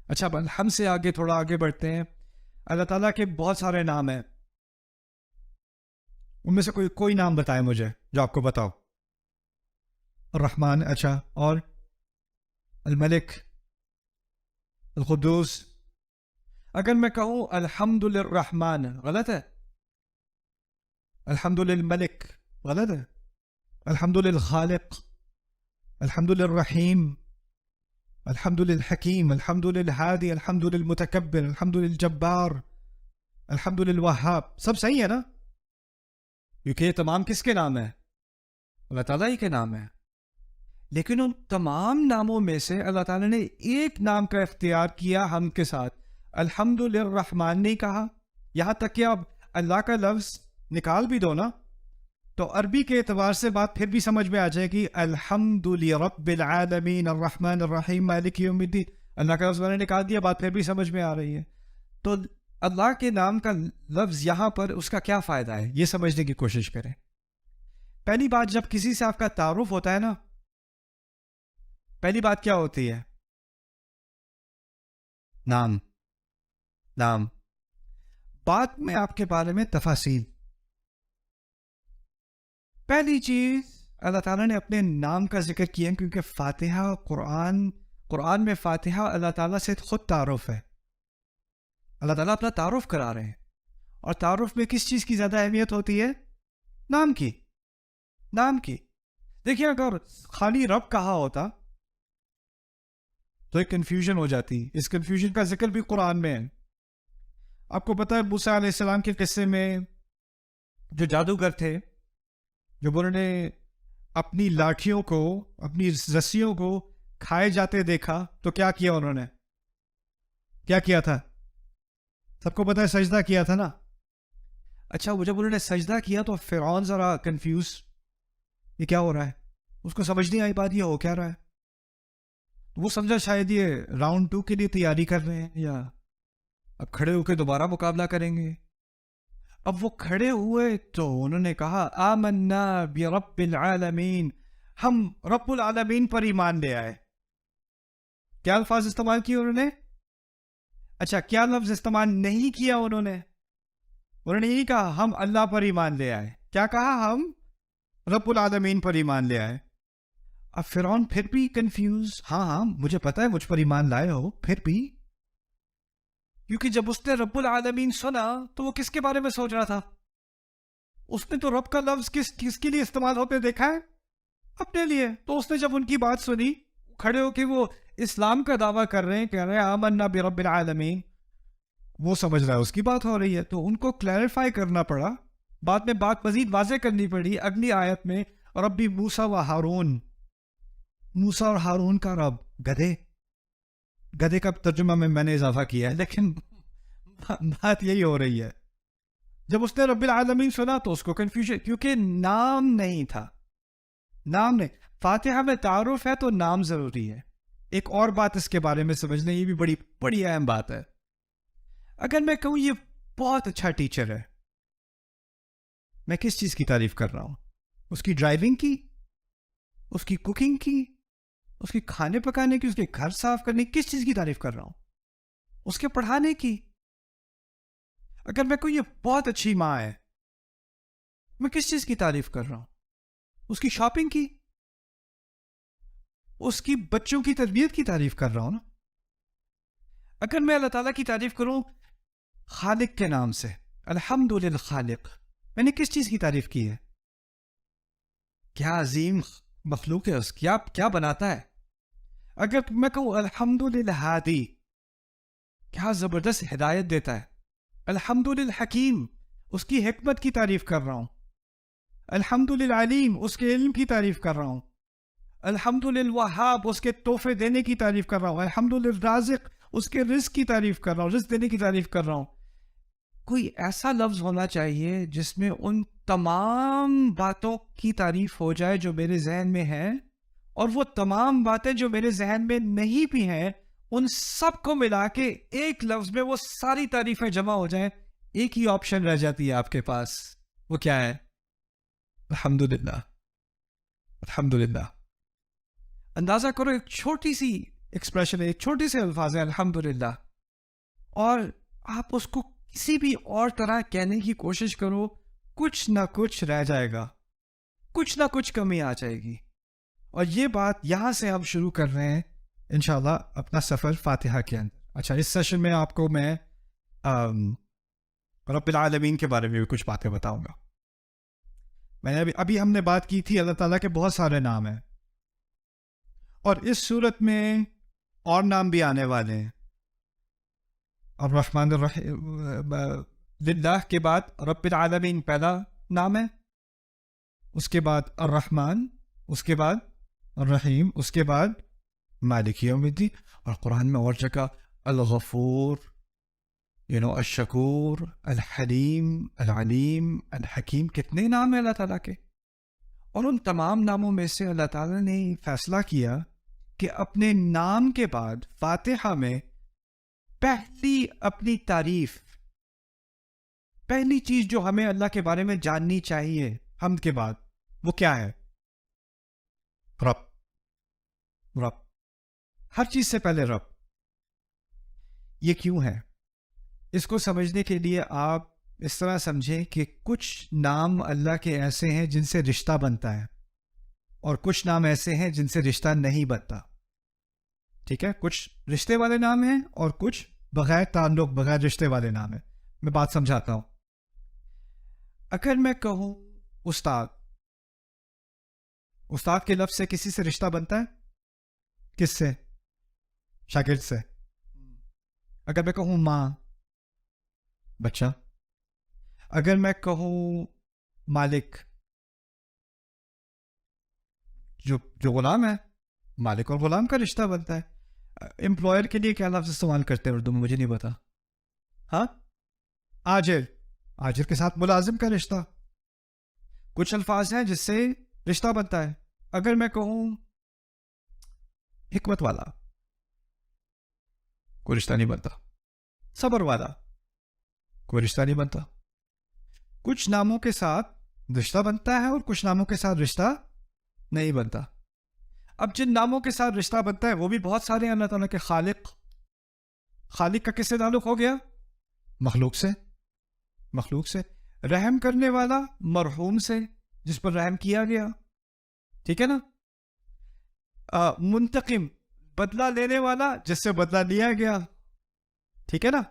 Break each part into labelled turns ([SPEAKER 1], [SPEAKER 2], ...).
[SPEAKER 1] اچھا اب الحمد سے آگے تھوڑا آگے بڑھتے ہیں. اللہ تعالیٰ کے بہت سارے نام ہیں, ان میں سے کوئی نام بتائیں مجھے جو آپ کو بتاؤ. الرحمن, اچھا, اور الملک, القدوس. اگر میں کہوں الحمد للرحمن غلط ہے؟ الحمد للملک غلط ہے؟ الحمد للخالق, الحمد للرحیم, الحمد للحکیم, الحمد للہادی, الحمد للمتکبر, الحمد للجبار, الحمد للوہاب, سب صحیح ہے نا؟ کیونکہ یہ تمام کس کے نام ہیں؟ اللہ تعالیٰ ہی کے نام ہیں. لیکن ان تمام ناموں میں سے اللہ تعالیٰ نے ایک نام کا اختیار کیا ہم کے ساتھ, الحمد للرحمن نہیں کہا. یہاں تک کہ اب اللہ کا لفظ نکال بھی دو نا تو عربی کے اعتبار سے بات پھر بھی سمجھ میں آ جائے گی. الحمد لرب العالمین الرحمن الرحیم مالک یوم الدین, اللہ کا لفظ میں نے نکال دیا, بات پھر بھی سمجھ میں آ رہی ہے. تو اللہ کے نام کا لفظ یہاں پر اس کا کیا فائدہ ہے, یہ سمجھنے کی کوشش کریں. پہلی بات, جب کسی سے آپ کا تعارف ہوتا ہے نا, پہلی بات کیا ہوتی ہے؟ نام. نام. بعد میں آپ کے بارے میں تفاصیل. پہلی چیز اللہ تعالیٰ نے اپنے نام کا ذکر کیا کیونکہ فاتحہ قرآن میں فاتحہ اللہ تعالیٰ سے خود تعارف ہے. اللہ تعالیٰ اپنا تعارف کرا رہے ہیں, اور تعارف میں کس چیز کی زیادہ اہمیت ہوتی ہے؟ نام کی. نام کی. دیکھیے اگر خالی رب کہا ہوتا تو ایک کنفیوژن ہو جاتی. اس کنفیوژن کا ذکر بھی قرآن میں ہے. آپ کو پتہ ہے موسیٰ علیہ السلام کے قصے میں جو جادوگر تھے, جب انہوں نے اپنی لاٹھیوں کو, اپنی رسیوں کو کھائے جاتے دیکھا تو کیا کیا انہوں نے؟ کیا کیا تھا؟ سب کو پتہ ہے, سجدہ کیا تھا نا. اچھا وہ جب انہوں نے سجدہ کیا تو فرعون ذرا کنفیوز, یہ کیا ہو رہا ہے, اس کو سمجھ نہیں آئی بات یہ ہو کیا رہا ہے. وہ سمجھا شاید یہ راؤنڈ 2 کے لیے تیاری کر رہے ہیں یا اب کھڑے ہو کے دوبارہ مقابلہ کریں گے. اب وہ کھڑے ہوئے تو انہوں نے کہا آمنا برب العالمین, ہم رب العالمین پر ایمان لے آئے. کیا الفاظ استعمال کیے انہوں نے؟ اچھا کیا لفظ استعمال نہیں کیا انہوں نے یہی کہا ہم اللہ پر ایمان لے آئے. کیا کہا؟ ہم رب العالمین پر ایمان لے آئے. اب فرعون پھر بھی کنفیوز, ہاں مجھے پتا ہے مجھ پر ایمان لائے ہو, پھر بھی کیونکہ جب اس نے رب العالمین سنا تو وہ کس کے بارے میں سوچ رہا تھا؟ اس نے تو رب کا لفظ کس کے لیے استعمال ہوتے دیکھا ہے؟ اپنے لیے. تو اس نے جب ان کی بات سنی, کھڑے ہو کے وہ اسلام کا دعویٰ کر رہے ہیں, کہہ رہے ہیں آمنا برب العالمین, وہ سمجھ رہا ہے اس کی بات ہو رہی ہے. تو ان کو کلیریفائی کرنا پڑا, بعد میں بات مزید واضح کرنی پڑی اگلی آیت میں, ربی موسیٰ و ہارون, موسیٰ اور ہارون کا رب. گدھے کا ترجمہ میں نے اضافہ کیا ہے, لیکن بات یہی ہو رہی ہے. جب اس نے رب العالمین سنا تو اس کو کنفیوژن, کیونکہ نام نہیں تھا. نام نہیں. فاتحہ میں تعارف ہے تو نام ضروری ہے. ایک اور بات اس کے بارے میں سمجھنا, یہ بھی بڑی بڑی اہم بات ہے. اگر میں کہوں یہ بہت اچھا ٹیچر ہے, میں کس چیز کی تعریف کر رہا ہوں؟ اس کی ڈرائیونگ کی, اس کی کوکنگ کی, اس کی کھانے پکانے کی, اس کے گھر صاف کرنے کی, کس چیز کی تعریف کر رہا ہوں؟ اس کے پڑھانے کی. اگر میں کوئی یہ بہت اچھی ماں ہے, میں کس چیز کی تعریف کر رہا ہوں؟ اس کی شاپنگ کی, اس کی بچوں کی تربیت کی تعریف کر رہا ہوں نا. اگر میں اللہ تعالیٰ کی تعریف کروں خالق کے نام سے, الحمد للخالق, میں نے کس چیز کی تعریف کی ہے؟ کیا عظیم مخلوق ہے اس کی, کیا بناتا ہے. اگر میں کہوں الحمد للہادی, کیا زبردست ہدایت دیتا ہے. الحمد للحکیم, اس کی حکمت کی تعریف کر رہا ہوں. الحمد للعلیم, اس کے علم کی تعریف کر رہا ہوں. الحمد للوہاب, اس کے تحفے دینے کی تعریف کر رہا ہوں. الحمد للرازق, اس کے رزق کی تعریف کر رہا ہوں, رزق دینے کی تعریف کر رہا ہوں. کوئی ایسا لفظ ہونا چاہیے جس میں ان تمام باتوں کی تعریف ہو جائے جو میرے ذہن میں ہیں, اور وہ تمام باتیں جو میرے ذہن میں نہیں بھی ہیں ان سب کو ملا کے ایک لفظ میں وہ ساری تعریفیں جمع ہو جائیں. ایک ہی آپشن رہ جاتی ہے آپ کے پاس, وہ کیا ہے؟ الحمدللہ. الحمدللہ. اندازہ کرو ایک چھوٹی سی ایکسپریشن ہے, ایک چھوٹے سے الفاظ ہیں الحمدللہ, اور آپ اس کو کسی بھی اور طرح کہنے کی کوشش کرو, کچھ نہ کچھ رہ جائے گا, کچھ نہ کچھ کمی آ جائے گی. اور یہ بات یہاں سے ہم شروع کر رہے ہیں انشاءاللہ اپنا سفر فاتحہ کے اندر. اچھا, اس سیشن میں آپ کو میں رب العالمین کے بارے میں بھی کچھ باتیں بتاؤں گا. میں نے ابھی ہم نے بات کی تھی اللہ تعالیٰ کے بہت سارے نام ہیں, اور اس صورت میں اور نام بھی آنے والے ہیں. الرحمن الرحیم, للہ کے بعد رب العالمین پہلا نام ہے, اس کے بعد الرحمن, اس کے بعد الرحیم, اس کے بعد مالک یوم الدین. اور قرآن میں اور جگہ الغفور, الشکور, الحلیم, العلیم, الحکیم, کتنے نام ہیں اللہ تعالیٰ کے. اور ان تمام ناموں میں سے اللہ تعالیٰ نے فیصلہ کیا کہ اپنے نام کے بعد فاتحہ میں پہلی اپنی تعریف, پہلی چیز جو ہمیں اللہ کے بارے میں جاننی چاہیے حمد کے بعد, وہ کیا ہے؟ رب. رب, ہر چیز سے پہلے رب. یہ کیوں ہے؟ اس کو سمجھنے کے لیے آپ اس طرح سمجھیں کہ کچھ نام اللہ کے ایسے ہیں جن سے رشتہ بنتا ہے, اور کچھ نام ایسے ہیں جن سے رشتہ نہیں بنتا. ٹھیک ہے, کچھ رشتے والے نام ہیں اور کچھ بغیر تعلق, بغیر رشتے والے نام ہیں. میں بات سمجھاتا ہوں. اگر میں کہوں استاد, استاد کے لفظ سے کسی سے رشتہ بنتا ہے؟ کس سے؟ شاگرد سے. اگر میں کہوں ماں, بچہ. اگر میں کہوں مالک, جو غلام ہے, مالک اور غلام کا رشتہ بنتا ہے. امپلائر کے لیے کیا لفظ استعمال کرتے ہیں اردو میں, مجھے نہیں پتا. ہاں, آجر, آجر کے ساتھ ملازم کا رشتہ. کچھ الفاظ ہیں جس سے رشتہ بنتا ہے. اگر میں کہوں حکمت والا, کوئی رشتہ نہیں بنتا. صبر والا, کوئی رشتہ نہیں بنتا. کچھ ناموں کے ساتھ رشتہ بنتا ہے اور کچھ ناموں کے ساتھ رشتہ نہیں بنتا. اب جن ناموں کے ساتھ رشتہ بنتا ہے وہ بھی بہت سارے ہیں. اللہ تعالیٰ کے خالق, خالق کا کس سے تعلق ہو گیا؟ مخلوق سے. مخلوق سے. رحم کرنے والا, مرحوم سے, جس پر رحم کیا گیا. ٹھیک ہے نا. منتقم, بدلہ لینے والا, جس سے بدلہ لیا گیا. ٹھیک ہے نا.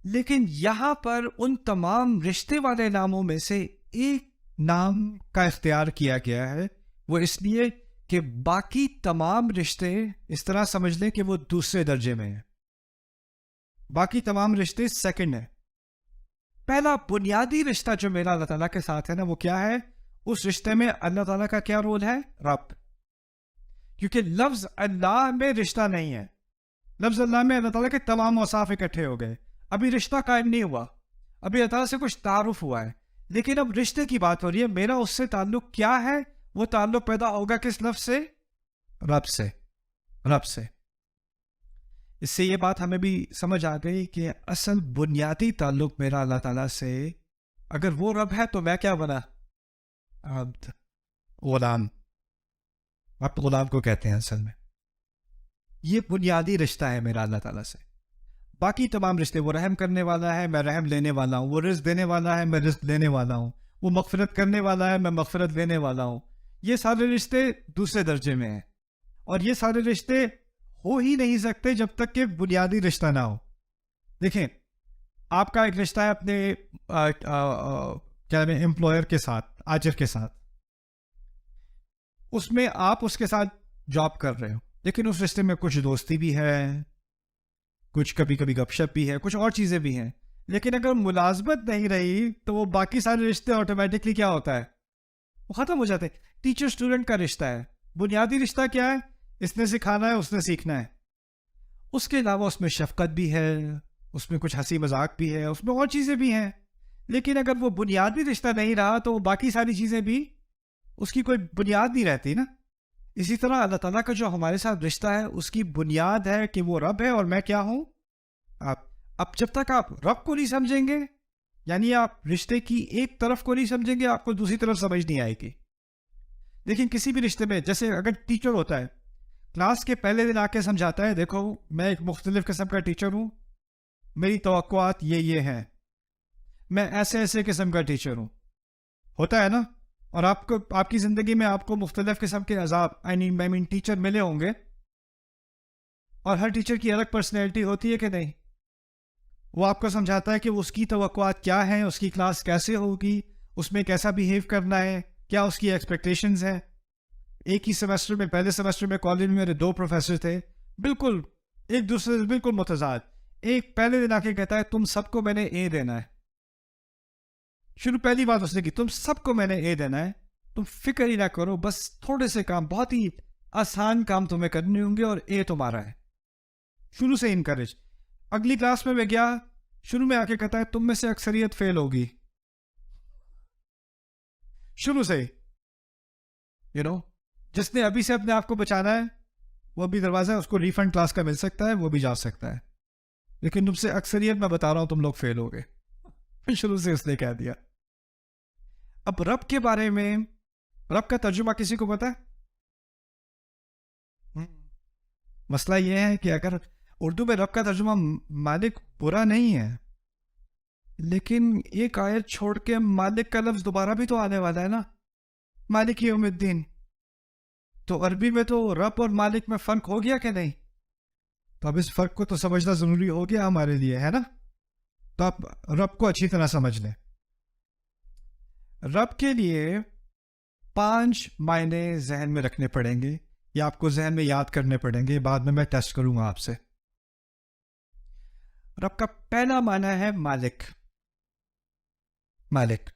[SPEAKER 1] لیکن یہاں پر ان تمام رشتے والے ناموں میں سے ایک نام کا اختیار کیا گیا ہے. وہ اس لیے کہ باقی تمام رشتے اس طرح سمجھ لیں کہ وہ دوسرے درجے میں ہیں. باقی تمام رشتے سیکنڈ ہیں. پہلا بنیادی رشتہ جو میرا اللہ تعالیٰ کے ساتھ ہے نا, وہ کیا ہے؟ اس رشتے میں اللہ تعالیٰ کا کیا رول ہے؟ رب. کیونکہ لفظ اللہ میں رشتہ نہیں ہے. لفظ اللہ میں اللہ تعالیٰ کے تمام اوصاف اکٹھے ہو گئے. ابھی رشتہ قائم نہیں ہوا, ابھی اللہ تعالیٰ سے کچھ تعارف ہوا ہے, لیکن اب رشتے کی بات ہو رہی ہے. میرا اس سے تعلق کیا ہے؟ وہ تعلق پیدا ہوگا کس لفظ سے؟ رب سے. رب سے. اس سے یہ بات ہمیں بھی سمجھ آ گئی کہ اصل بنیادی تعلق میرا اللہ تعالیٰ سے, اگر وہ رب ہے تو میں کیا بنا؟ عبد, غلام. آپ غلام کو کہتے ہیں اصل میں. یہ بنیادی رشتہ ہے میرا اللہ تعالیٰ سے. باقی تمام رشتے, وہ رحم کرنے والا ہے, میں رحم لینے والا ہوں. وہ رزق دینے والا ہے, میں رزق دینے والا ہوں. وہ مغفرت کرنے والا ہے, میں مغفرت دینے والا ہوں. یہ سارے رشتے دوسرے درجے میں ہیں, اور یہ سارے رشتے ہو ہی نہیں سکتے جب تک کہ بنیادی رشتہ نہ ہو. دیکھیں, آپ کا ایک رشتہ ہے اپنے کیا نام ہے, امپلائر کے ساتھ, آجر کے ساتھ. اس میں آپ اس کے ساتھ جاب کر رہے ہو, لیکن اس رشتے میں کچھ دوستی بھی ہے, کچھ کبھی کبھی گپ شپ بھی ہے, کچھ اور چیزیں بھی ہیں. لیکن اگر ملازمت نہیں رہی تو وہ باقی سارے رشتے آٹومیٹکلی کیا ہوتا ہے؟ وہ ختم ہو جاتے ہیں. ٹیچر اسٹوڈنٹ کا رشتہ ہے, بنیادی رشتہ کیا ہے؟ اس نے سکھانا ہے, اس نے سیکھنا ہے. اس کے علاوہ اس میں شفقت بھی ہے, اس میں کچھ ہنسی مذاق بھی ہے, اس میں اور چیزیں بھی ہیں. لیکن اگر وہ بنیادی رشتہ نہیں رہا تو باقی ساری چیزیں بھی, اس کی کوئی بنیاد نہیں رہتی نا. اسی طرح اللہ تعالیٰ کا جو ہمارے ساتھ رشتہ ہے اس کی بنیاد ہے کہ وہ رب ہے اور میں کیا ہوں؟ آپ. اب جب تک آپ رب کو نہیں سمجھیں گے, یعنی آپ رشتے کی ایک طرف کو نہیں سمجھیں گے, آپ کو دوسری طرف سمجھ نہیں آئے گی. لیکن کسی بھی رشتے میں, جیسے اگر ٹیچر ہوتا ہے, کلاس کے پہلے دن آ کے سمجھاتا ہے دیکھو میں ایک مختلف قسم کا ٹیچر ہوں, میری توقعات یہ ہیں, میں ایسے ایسے قسم کا ٹیچر ہوں. ہوتا ہے نا. اور آپ کی زندگی میں آپ کو مختلف قسم کے عذاب ٹیچر ملے ہوں گے, اور ہر ٹیچر کی الگ پرسنالٹی ہوتی ہے کہ نہیں. وہ آپ کو سمجھاتا ہے کہ اس کی توقعات کیا ہیں, اس کی کلاس کیسے ہوگی, اس میں کیسا بیہیو کرنا ہے, کیا اس کی ایکسپیکٹیشنز ہیں. ایک ہی سیمسٹر میں, پہلے سیمسٹر میں کالج میں میرے 2 پروفیسر تھے, بالکل ایک دوسرے سے بالکل متضاد. ایک پہلے دن آ کے کہتا ہے تم سب کو میں نے اے دینا ہے. پہلی بات اس نے کی, تم سب کو میں نے اے دینا ہے, تم فکر ہی نہ کرو, بس تھوڑے سے کام, بہت ہی آسان کام تمہیں کرنے ہوں گے اور اے تمہارا ہے. شروع سے انکریج. اگلی کلاس میں گیا, شروع میں آ کے کہتا ہے تم میں سے اکثریت فیل ہوگی. شروع سے جس نے ابھی سے اپنے آپ کو بچانا ہے وہ ابھی دروازہ ہے, اس کو ریفنڈ کلاس کا مل سکتا ہے, وہ بھی جا سکتا ہے, لیکن تم سے اکثریت میں بتا رہا ہوں تم لوگ فیل ہو گئے. شروع سے اس نے کہہ دیا. اب رب کے بارے میں, رب کا ترجمہ کسی کو پتا ہے؟ مسئلہ یہ ہے کہ اگر اردو میں رب کا ترجمہ مالک برا نہیں ہے, لیکن ایک آیت چھوڑ کے مالک کا لفظ دوبارہ بھی تو آنے والا ہے نا, مالک یوم الدین. تو عربی میں تو رب اور مالک میں فرق ہو گیا کہ نہیں؟ تو اب اس فرق کو تو سمجھنا ضروری ہو گیا ہمارے لیے, ہے نا. تو آپ رب کو اچھی طرح سمجھ لیں. رب کے لیے 5 معنی ذہن میں رکھنے پڑیں گے, یا آپ کو ذہن میں یاد کرنے پڑیں گے, بعد میں ٹیسٹ کروں گا آپ سے. رب کا پہلا معنی ہے مالک. مالک.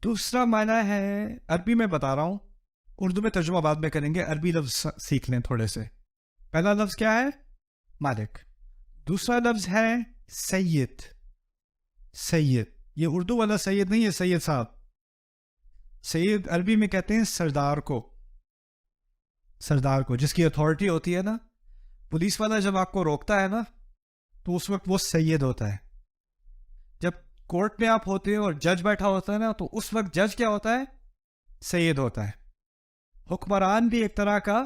[SPEAKER 1] دوسرا معنی ہے, عربی میں بتا رہا ہوں, اردو میں ترجمہ بعد میں کریں گے, عربی لفظ سیکھ لیں تھوڑے سے. پہلا لفظ کیا ہے؟ مالک. دوسرا لفظ ہے سید. سید, یہ اردو والا سید نہیں ہے, سید صاحب. سید عربی میں کہتے ہیں سردار کو. سردار کو, جس کی اتھارٹی ہوتی ہے نا. پولیس والا جب آپ کو روکتا ہے نا, تو اس وقت وہ سید ہوتا ہے. جب کورٹ میں آپ ہوتے ہیں اور جج بیٹھا ہوتا ہے نا, تو اس وقت جج کیا ہوتا ہے؟ سید ہوتا ہے. حکمران بھی ایک طرح کا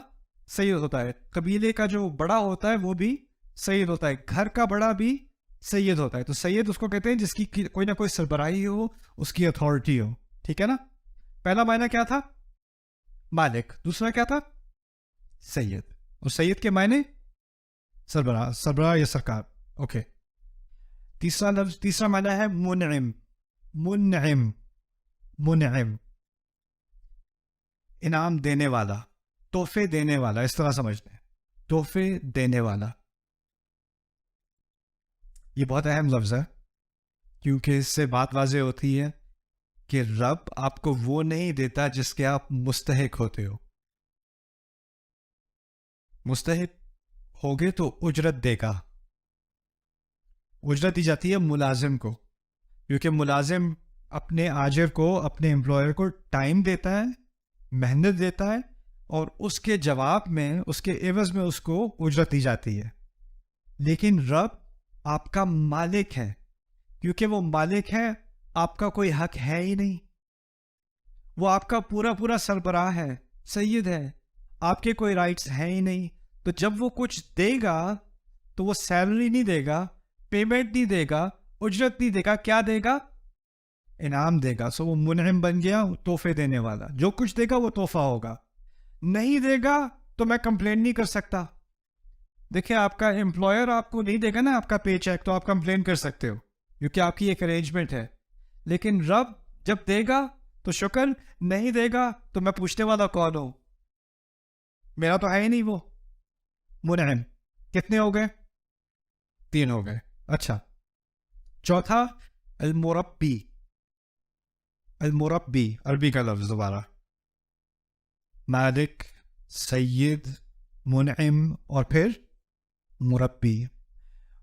[SPEAKER 1] سید ہوتا ہے. قبیلے کا جو بڑا ہوتا ہے وہ بھی سید ہوتا ہے. گھر کا بڑا بھی سید ہوتا ہے. تو سید اس کو کہتے ہیں جس کی کوئی نہ کوئی سربراہی ہو, اس کی اتھارٹی ہو. ٹھیک ہے نا. پہلا معنی کیا تھا؟ مالک. دوسرا کیا تھا؟ سید. اور سید کے معنی سربراہ, سربراہ یا سرکار. اوکے. تیسرا معنی ہے منعم. منعم. منعم, انعام دینے والا, تحفے دینے والا, اس طرح سمجھتے ہیں. تحفے دینے والا. یہ بہت اہم لفظ ہے, کیونکہ اس سے بات واضح ہوتی ہے کہ رب آپ کو وہ نہیں دیتا جس کے آپ مستحق ہوتے ہو. مستحق ہوگے تو اجرت دے گا. اجرت دی جاتی ہے ملازم کو, کیونکہ ملازم اپنے آجر کو, اپنے امپلائر کو ٹائم دیتا ہے, محنت دیتا ہے, اور اس کے جواب میں, اس کے عوض میں اس کو اجرت دی جاتی ہے. لیکن رب آپ کا مالک ہے. کیونکہ وہ مالک ہے, آپ کا کوئی حق ہے ہی نہیں. وہ آپ کا پورا سربراہ ہے, سید ہے, آپ کے کوئی رائٹس ہیں ہی نہیں. تو جب وہ کچھ دے گا تو وہ سیلری نہیں دے گا, پیمنٹ نہیں دے گا, اجرت نہیں دے گا. کیا دے گا؟ انعام دے گا. سو وہ منعم بن گیا, تحفے دینے والا. جو کچھ دے گا وہ تحفہ ہوگا. نہیں دے گا تو میں کمپلین نہیں کر سکتا. دیکھیں, آپ کا امپلائر آپ کو نہیں دے گا نا آپ کا پے چیک, تو آپ کمپلین کر سکتے ہو, کیونکہ آپ کی ایک ارینجمنٹ ہے. لیکن رب جب دے گا تو شکر, نہیں دے گا تو میں پوچھنے والا کون ہوں؟ میرا تو ہے ہی نہیں وہ. منعم. کتنے ہو گئے؟ 3 ہو گئے. اچھا, چوتھا المربی. المربی عربی کا لفظ دوبارہ. مالک, سید, منعم, اور پھر مربی.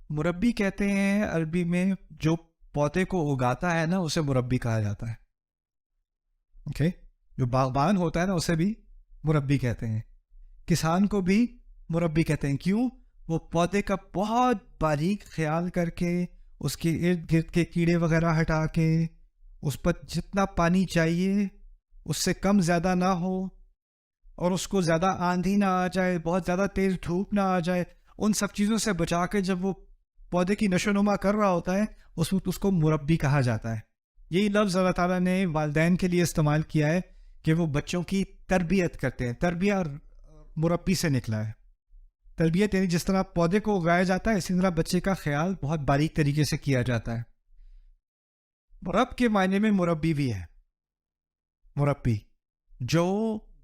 [SPEAKER 1] مربی کہتے ہیں عربی میں جو پودے کو اگاتا ہے نا, اسے مربی کہا جاتا ہے. اوکے. جو باغبان ہوتا ہے نا, اسے بھی مربی کہتے ہیں. کسان کو بھی مربی کہتے ہیں. کیوں؟ وہ پودے کا بہت باریک خیال کر کے, اس کے ارد گرد کے کیڑے وغیرہ ہٹا کے, اس پر جتنا پانی چاہیے اس سے کم زیادہ نہ ہو, اور اس کو زیادہ آندھی نہ آ جائے, بہت زیادہ تیز دھوپ نہ آ جائے, ان سب چیزوں سے بچا کے جب وہ پودے کی نشو نما کر رہا ہوتا ہے اس وقت اس کو مربی کہا جاتا ہے. یہی لفظ اللہ تعالیٰ نے والدین کے لیے استعمال کیا ہے کہ وہ بچوں کی تربیت کرتے ہیں. تربیت مربی سے نکلا ہے. تربیت یعنی جس طرح پودے کو اگایا جاتا ہے اسی طرح بچے کا خیال بہت باریک طریقے سے کیا جاتا ہے. رب کے معنی میں مربی بھی ہے. مربی جو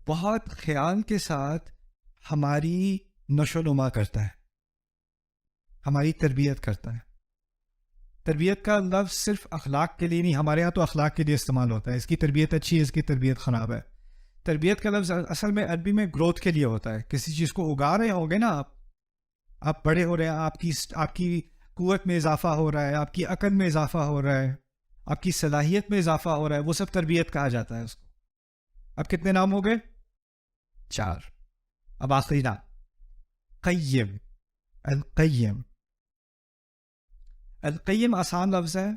[SPEAKER 1] بہت خیال کے ساتھ ہماری نشو نما کرتا ہے, ہماری تربیت کرتا ہے. تربیت کا لفظ صرف اخلاق کے لیے نہیں, ہمارے ہاں تو اخلاق کے لیے استعمال ہوتا ہے. اس کی تربیت اچھی ہے, اس کی تربیت خراب ہے. تربیت کا لفظ اصل میں عربی میں گروتھ کے لیے ہوتا ہے. کسی چیز کو اگا رہے ہوں گے نا آپ بڑے ہو رہے ہیں, آپ کی قوت میں اضافہ ہو رہا ہے, آپ کی عقل میں اضافہ ہو رہا ہے, آپ کی صلاحیت میں اضافہ ہو رہا ہے, وہ سب تربیت کہا جاتا ہے اس کو. اب کتنے نام ہو گئے؟ 4. اب آخری نام قیم. القیم. القیم آسان لفظ ہے,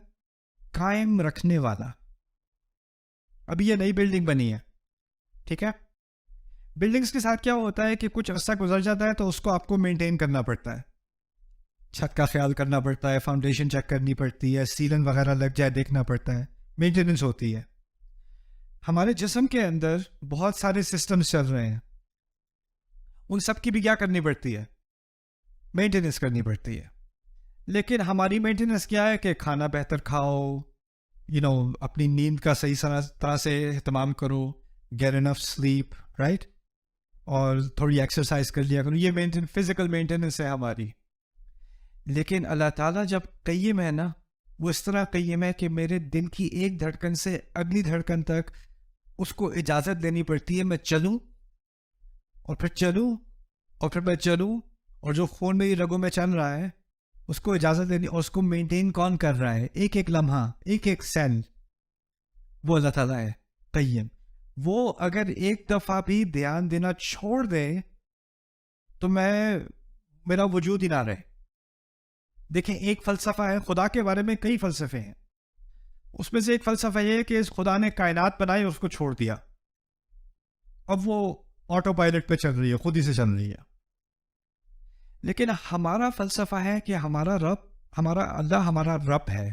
[SPEAKER 1] قائم رکھنے والا. ابھی یہ نئی بلڈنگ بنی ہے, ٹھیک ہے. بلڈنگز کے ساتھ کیا ہوتا ہے کہ کچھ عرصہ گزر جاتا ہے تو اس کو آپ کو مینٹین کرنا پڑتا ہے. چھت کا خیال کرنا پڑتا ہے, فاؤنڈیشن چیک کرنی پڑتی ہے, سیلن وغیرہ لگ جائے دیکھنا پڑتا ہے, مینٹیننس ہوتی ہے. ہمارے جسم کے اندر بہت سارے سسٹمز چل رہے ہیں, ان سب کی بھی کیا کرنی پڑتی ہے؟ مینٹیننس کرنی پڑتی ہے. لیکن ہماری مینٹیننس کیا ہے کہ کھانا بہتر کھاؤ, اپنی نیند کا صحیح طرح سے اہتمام کرو, گیٹ انف سلیپ, رائٹ, اور تھوڑی ایکسرسائز کر لیا کرو. یہ فزیکل مینٹیننس ہے ہماری. لیکن اللہ تعالیٰ جب قیم ہے نا, وہ اس طرح قیم ہے کہ میرے دل کی ایک دھڑکن سے اگلی دھڑکن تک اس کو اجازت دینی پڑتی ہے میں چلوں, اور پھر چلوں, اور پھر میں چلوں, اور جو خون میری رگوں میں چل رہا ہے اس کو اجازت دینی, اور اس کو مینٹین کون کر رہا ہے؟ ایک ایک لمحہ, ایک ایک سیل, وہ اللہ تعالیٰ ہے قیم. وہ اگر ایک دفعہ بھی دھیان دینا چھوڑ دے تو میرا وجود ہی نہ رہے. دیکھیں, ایک فلسفہ ہے, خدا کے بارے میں کئی فلسفے ہیں, اس میں سے ایک فلسفہ یہ ہے کہ خدا نے کائنات بنائی اور اس کو چھوڑ دیا, اب وہ آٹو پائلٹ پہ چل رہی ہے, خود ہی سے چل رہی ہے. لیکن ہمارا فلسفہ ہے کہ ہمارا اللہ ہمارا رب ہے,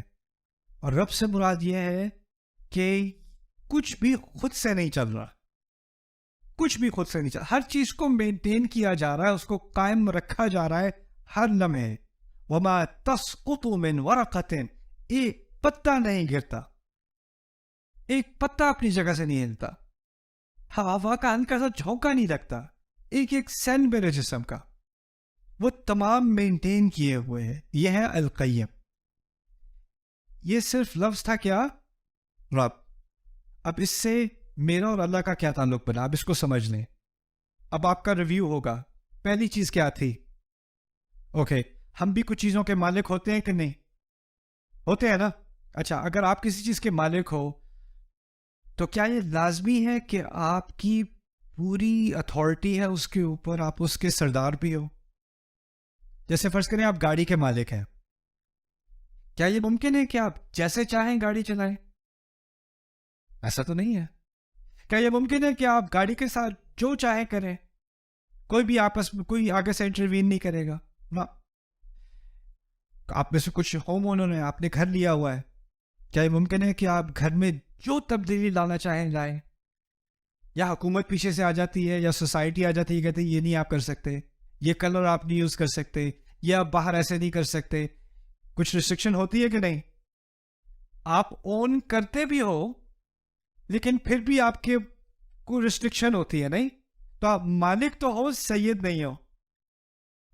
[SPEAKER 1] اور رب سے مراد یہ ہے کہ کچھ بھی خود سے نہیں چل رہا, کچھ بھی خود سے نہیں چل رہا, ہر چیز کو مینٹین کیا جا رہا ہے, اس کو قائم رکھا جا رہا ہے ہر لمحے. وما تسقط من ورقۃ, ایک پتا نہیں گرتا, ایک پتا اپنی جگہ سے نہیں ہلتا, ہوا کا ہلکا سا جھونکا نہیں لگتا, ایک ایک سیل میرے جسم کا وہ تمام مینٹین کیے ہوئے ہیں. یہ ہے القیم. یہ صرف لفظ تھا کیا؟ رب. اب اس سے میرا اور اللہ کا کیا تعلق بنا, اب اس کو سمجھ لیں. اب آپ کا ریویو ہوگا. پہلی چیز کیا تھی؟ اوکے, ہم بھی کچھ چیزوں کے مالک ہوتے ہیں کہ نہیں؟ ہوتے ہیں نا. اچھا, اگر آپ کسی چیز کے مالک ہو تو کیا یہ لازمی ہے کہ آپ کی پوری اتھارٹی ہے اس کے اوپر, آپ اس کے سردار بھی ہو؟ جیسے فرض کریں آپ گاڑی کے مالک ہیں, کیا یہ ممکن ہے کہ آپ جیسے چاہیں گاڑی چلائیں؟ ایسا تو نہیں ہے. کیا یہ ممکن ہے کہ آپ گاڑی کے ساتھ جو چاہیں کریں, کوئی بھی آپس میں کوئی آگے سے انٹروین نہیں کرے گا؟ نہ. آپ میں سے کچھ ہوم اونر ہیں, آپ نے گھر لیا ہوا ہے, کیا یہ ممکن ہے کہ آپ گھر میں جو تبدیلی لانا چاہیں لائیں؟ یا حکومت پیچھے سے آ جاتی ہے, یا سوسائٹی آ جاتی ہے, کہتے ہیں یہ نہیں آپ کر سکتے, یہ کلر آپ نہیں یوز کر سکتے, یہ آپ باہر ایسے نہیں کر سکتے. کچھ ریسٹرکشن ہوتی ہے کہ نہیں؟ آپ اون کرتے بھی ہو لیکن پھر بھی آپ کے کوئی ریسٹرکشن ہوتی ہے, نہیں؟ تو آپ مالک تو ہو, سید نہیں ہو.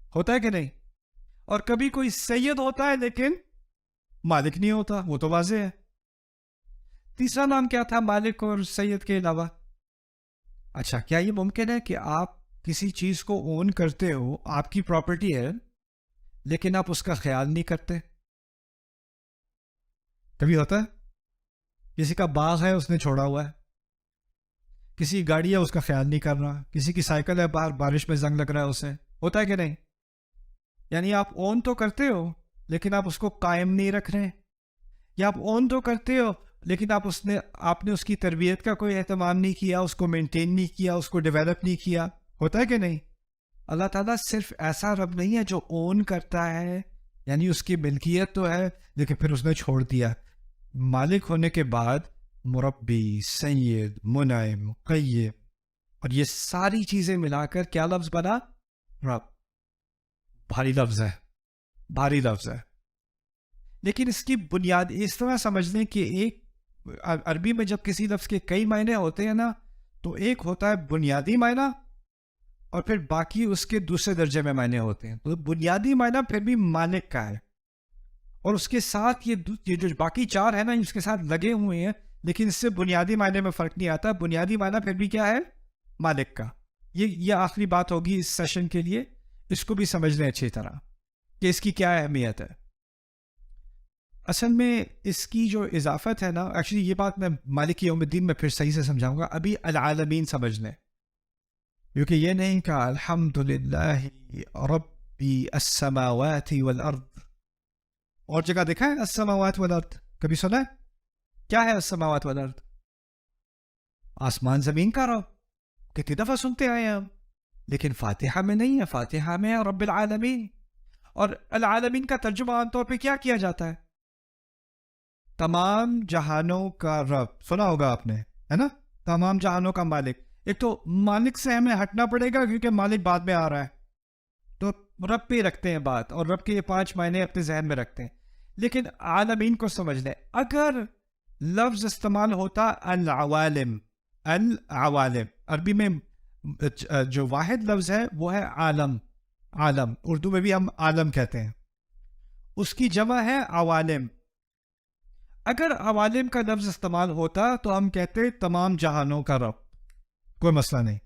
[SPEAKER 1] ہوتا ہے کہ نہیں؟ اور کبھی کوئی سید ہوتا ہے لیکن مالک نہیں ہوتا, وہ تو واضح ہے. تیسرا نام کیا تھا مالک اور سید کے علاوہ؟ اچھا, کیا یہ ممکن ہے کہ آپ کسی چیز کو اون کرتے ہو, آپ کی پراپرٹی ہے, لیکن آپ اس کا خیال نہیں کرتے؟ کبھی ہوتا ہے؟ کسی کا باغ ہے, اس نے چھوڑا ہوا ہے, کسی گاڑی ہے, اس کا خیال نہیں کر رہا, کسی کی سائیکل ہے, باہر بارش میں زنگ لگ رہا ہے اسے. ہوتا ہے کہ نہیں؟ یعنی آپ اون تو کرتے ہو لیکن آپ اس کو قائم نہیں رکھ رہے, یا آپ اون تو کرتے ہو لیکن آپ نے اس کی تربیت کا کوئی اہتمام نہیں کیا، اس کو مینٹین نہیں کیا، اس کو ڈیولپ نہیں کیا. ہوتا ہے کہ نہیں؟ اللہ تعالیٰ صرف ایسا رب نہیں ہے جو اون کرتا ہے، یعنی اس کی ملکیت تو ہے لیکن پھر اس نے چھوڑ دیا. مالک ہونے کے بعد مربی، سید، منعم، قیم، اور یہ ساری چیزیں ملا کر کیا لفظ بنا؟ رب. بھاری لفظ ہے، بھاری لفظ ہے. لیکن اس کی بنیاد اس طرح سمجھ لیں کہ ایک عربی میں جب کسی لفظ کے کئی معنی ہوتے ہیں نا، تو ایک ہوتا ہے بنیادی معنی اور پھر باقی اس کے دوسرے درجے میں معنی ہوتے ہیں. تو بنیادی معنی پھر بھی مالک کا ہے، اور اس کے ساتھ یہ جو باقی چار ہے نا، اس کے ساتھ لگے ہوئے ہیں، لیکن اس سے بنیادی معنی میں فرق نہیں آتا. بنیادی معنی پھر بھی کیا ہے؟ مالک کا. یہ آخری بات ہوگی اس سیشن کے لیے. اس کو بھی سمجھ لیں اچھی طرح کہ اس کی کیا اہمیت ہے. اصل میں اس کی جو اضافت ہے نا، ایکچولی یہ بات میں مالک یوم الدین میں پھر صحیح سے سمجھاؤں گا. ابھی العالمین سمجھ لیں، کیونکہ یہ نہیں کہا الحمدللہ ربی السماوات والارض. اور جگہ دیکھا ہے السماوات والارض؟ کبھی سنا ہے؟ کیا ہے السماوات والارض؟ آسمان زمین کا رب. کتنی دفعہ سنتے آئے ہم، لیکن فاتحہ میں نہیں ہے. فاتحہ میں ہے رب العالمین. اور العالمین کا ترجمہ عام طور پہ کیا کیا جاتا ہے؟ تمام جہانوں کا رب. سنا ہوگا آپ نے، ہے نا؟ تمام جہانوں کا مالک. ایک تو مالک سے ہمیں ہٹنا پڑے گا کیونکہ مالک بعد میں آ رہا ہے، تو رب پہ رکھتے ہیں بات، اور رب کے یہ 5 معنی اپنے ذہن میں رکھتے ہیں. لیکن عالمین کو سمجھ لیں. اگر لفظ استعمال ہوتا العوالم، العوالم عربی میں جو واحد لفظ ہے وہ ہے عالم. عالم اردو میں بھی ہم عالم کہتے ہیں، اس کی جمع ہے عوالم. اگر عوالم کا لفظ استعمال ہوتا تو ہم کہتے تمام جہانوں کا رب، کوئی مسئلہ نہیں.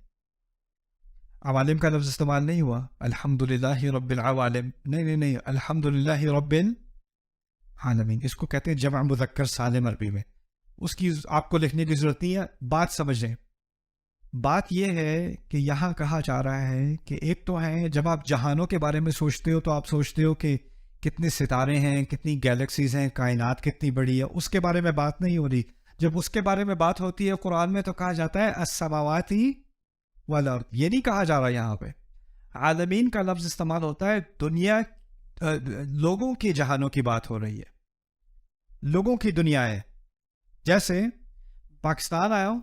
[SPEAKER 1] عوالم کا لفظ استعمال نہیں ہوا. الحمدللہ رب العوالم، نہیں، الحمدللہ رب العالمین. اس کو کہتے ہیں جمع مذکر سالم عربی میں. اس کی آپ کو لکھنے کی ضرورت نہیں ہے. بات سمجھیں. بات یہ ہے کہ یہاں کہا جا رہا ہے کہ ایک تو ہے جب آپ جہانوں کے بارے میں سوچتے ہو تو آپ سوچتے ہو کہ کتنے ستارے ہیں، کتنی گیلیکسیز ہیں، کائنات کتنی بڑی ہے. اس کے بارے میں بات نہیں ہو رہی. جب اس کے بارے میں بات ہوتی ہے قرآن میں تو کہا جاتا ہے السماوات والارض. یہ نہیں کہا جا رہا یہاں پہ. عالمین کا لفظ استعمال ہوتا ہے دنیا، لوگوں کے جہانوں کی بات ہو رہی ہے، لوگوں کی دنیا ہے. جیسے پاکستان آیا ہوں،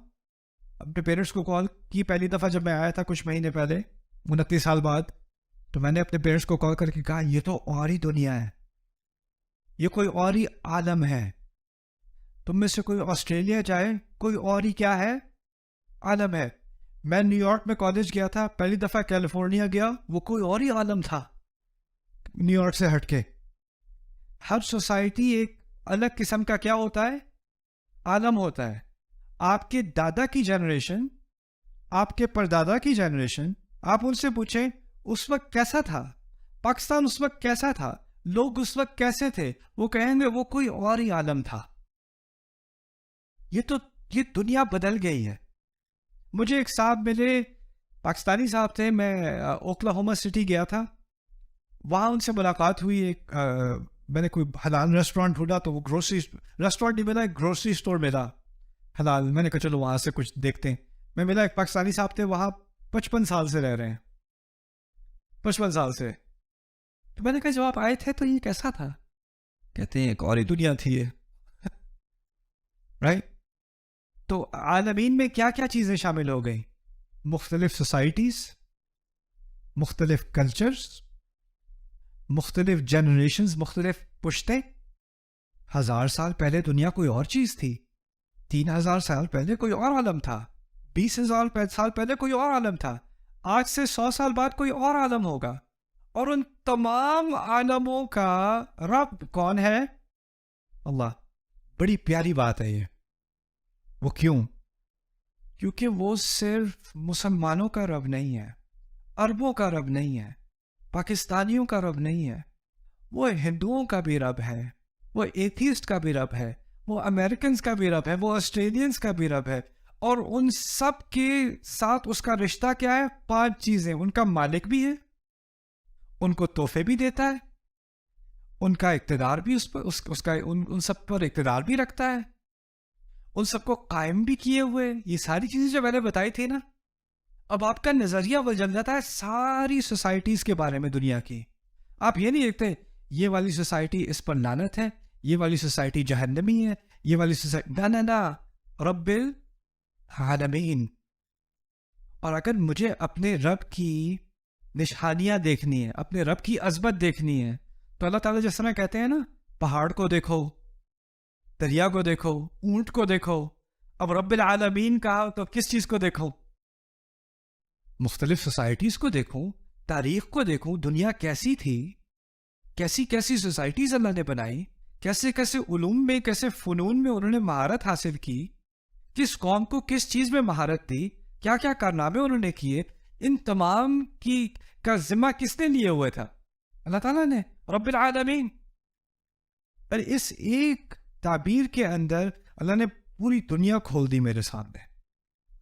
[SPEAKER 1] اپنے پیرنٹس کو کال کی پہلی دفعہ جب میں آیا تھا کچھ مہینے پہلے 29 سال بعد، تو میں نے اپنے پیرنٹس کو کال کر کے کہا یہ تو اور ہی دنیا ہے، یہ کوئی اور ہی عالم ہے. تم میں سے کوئی آسٹریلیا جائے، کوئی اور ہی کیا ہے؟ عالم ہے. میں نیو یارک میں کالج گیا تھا، پہلی دفعہ کیلیفورنیا گیا، وہ کوئی اور ہی عالم تھا نیو یارک سے ہٹ کے. ہر سوسائٹی ایک الگ قسم کا کیا ہوتا ہے؟ عالم ہوتا ہے. آپ کے دادا کی جنریشن، آپ کے پردادا کی جنریشن، آپ ان سے پوچھیں اس وقت کیسا تھا پاکستان، اس وقت کیسا تھا، لوگ اس وقت کیسے تھے، وہ کہیں گے وہ کوئی اور ہی عالم تھا. یہ دنیا بدل گئی ہے. مجھے ایک صاحب ملے، پاکستانی صاحب تھے، میں اوکلاہوما سٹی گیا تھا، وہاں ان سے ملاقات ہوئی. ایک میں نے کوئی حلال ریسٹورینٹ ڈھونڈا تو وہ گروسری ریسٹورینٹ نہیں ملا، ایک گروسری اسٹور ملا حلال. میں نے کہا چلو وہاں سے کچھ دیکھتے ہیں. میں ملا، ایک پاکستانی صاحب تھے، وہاں 55 سال سے رہ رہے ہیں، 55 سال سے. تو میں نے کہا جب آپ آئے تھے تو یہ کیسا تھا؟ کہتے ہیں ایک اور ہی دنیا تھی یہ. رائٹ. تو عالمین میں کیا کیا چیزیں شامل ہو گئی؟ مختلف سوسائٹیز، مختلف کلچرز، مختلف جنریشنز، مختلف پشتیں. 1000 سال پہلے دنیا کوئی اور چیز تھی، 3000 سال پہلے کوئی اور عالم تھا، 20,000 سال پہلے کوئی اور عالم تھا، آج سے 100 سال بعد کوئی اور عالم ہوگا. اور ان تمام عالموں کا رب کون ہے؟ اللہ. بڑی پیاری بات ہے یہ. وہ کیوں؟ کیونکہ وہ صرف مسلمانوں کا رب نہیں ہے، عربوں کا رب نہیں ہے، پاکستانیوں کا رب نہیں ہے. وہ ہندوؤں کا بھی رب ہے، وہ ایتھیسٹ کا بھی رب ہے، وہ امریکنز کا بھی رب ہے، وہ آسٹریلینز کا بھی رب ہے. اور ان سب کے ساتھ اس کا رشتہ کیا ہے؟ 5 چیزیں. ان کا مالک بھی ہے، ان کو تحفے بھی دیتا ہے، ان کا اقتدار بھی ان سب پر اقتدار بھی رکھتا ہے، ان سب کو قائم بھی کیے ہوئے. یہ ساری چیزیں جو میں نے بتائی تھی نا, اب آپ کا نظریہ بدل جاتا ہے ساری سوسائٹیز کے بارے میں دنیا کی. آپ یہ نہیں دیکھتے یہ والی سوسائٹی اس پر لعنت ہے, یہ والی سوسائٹی جہنمی ہے, یہ والی سوسائٹی نہ رب العالمین. اور اگر مجھے اپنے رب کی نشانیاں دیکھنی ہے, اپنے رب کی عظمت دیکھنی ہے, تو اللہ تعالیٰ جس طرح کہتے ہیں نا, پہاڑ کو دیکھو, دریا کو دیکھو, اونٹ کو دیکھو. اب رب العالمین کہا تو کس چیز کو دیکھو؟ مختلف سوسائٹیز کو دیکھوں, تاریخ کو دیکھوں, دنیا کیسی تھی, کیسی کیسی سوسائٹیز اللہ نے بنائی, کیسے کیسے علوم میں, کیسے فنون میں انہوں نے مہارت حاصل کی, کس قوم کو کس چیز میں مہارت دی, کیا کیا کارنامے انہوں نے کیے. ان تمام کی کا ذمہ کس نے لیے ہوئے تھا؟ اللہ تعالیٰ نے, رب العالمین. اور اس ایک تعبیر کے اندر اللہ نے پوری دنیا کھول دی میرے سامنے,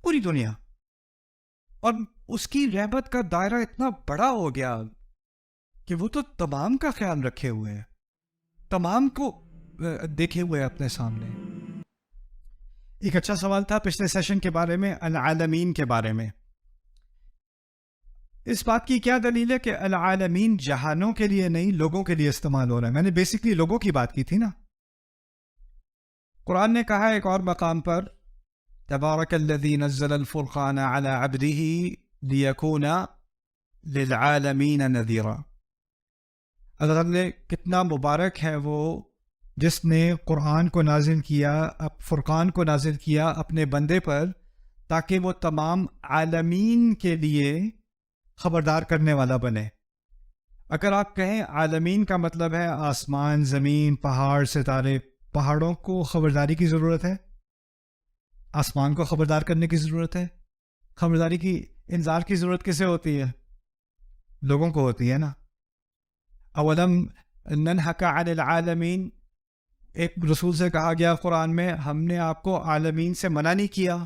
[SPEAKER 1] پوری دنیا. اور اس کی رحمت کا دائرہ اتنا بڑا ہو گیا کہ وہ تو تمام کا خیال رکھے ہوئے ہیں, تمام کو دیکھے ہوئے اپنے سامنے. ایک اچھا سوال تھا پچھلے سیشن کے بارے میں, العالمین کے بارے میں. اس بات کی کیا دلیل ہے کہ العالمین جہانوں کے لیے نہیں, لوگوں کے لیے استعمال ہو رہا ہے؟ میں نے بیسکلی لوگوں کی بات کی تھی نا. قرآن نے کہا ایک اور مقام پر, تبارک الذی نزل الفرقان علی عبدہ لیکون للعالمین نذیرا. اللہ تعالیٰ نے, کتنا مبارک ہے وہ جس نے قرآن کو نازل کیا, فرقان کو نازل کیا اپنے بندے پر, تاکہ وہ تمام عالمین کے لیے خبردار کرنے والا بنے. اگر آپ کہیں عالمین کا مطلب ہے آسمان, زمین, پہاڑ, ستارے, پہاڑوں کو خبرداری کی ضرورت ہے, آسمان کو خبردار کرنے کی ضرورت ہے. خبرداری کی, انذار کی ضرورت کسے ہوتی ہے؟ لوگوں کو ہوتی ہے نا. اولم ننہک عن العالمین, ایک رسول سے کہا گیا قرآن میں, ہم نے آپ کو عالمین سے منع نہیں کیا,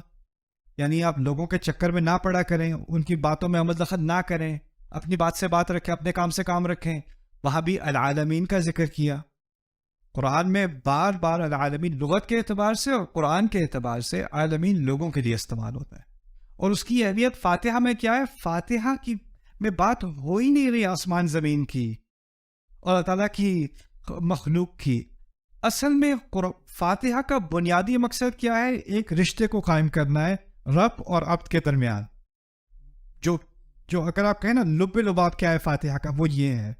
[SPEAKER 1] یعنی آپ لوگوں کے چکر میں نہ پڑا کریں, ان کی باتوں میں عمل دخل نہ کریں, اپنی بات سے بات رکھیں, اپنے کام سے کام رکھیں. وہاں بھی العالمین کا ذکر کیا قرآن میں بار بار. العالمین لغت کے اعتبار سے اور قرآن کے اعتبار سے عالمین لوگوں کے لیے استعمال ہوتا ہے. اور اس کی اہمیت فاتحہ میں کیا ہے؟ فاتحہ کی میں بات ہو ہی نہیں رہی آسمان زمین کی اور اللہ تعالیٰ کی مخلوق کی. اصل میں فاتحہ کا بنیادی مقصد کیا ہے؟ ایک رشتے کو قائم کرنا ہے رب اور عبد کے درمیان. جو اگر آپ کہیں نا لب لباب کیا ہے فاتحہ کا, وہ یہ ہے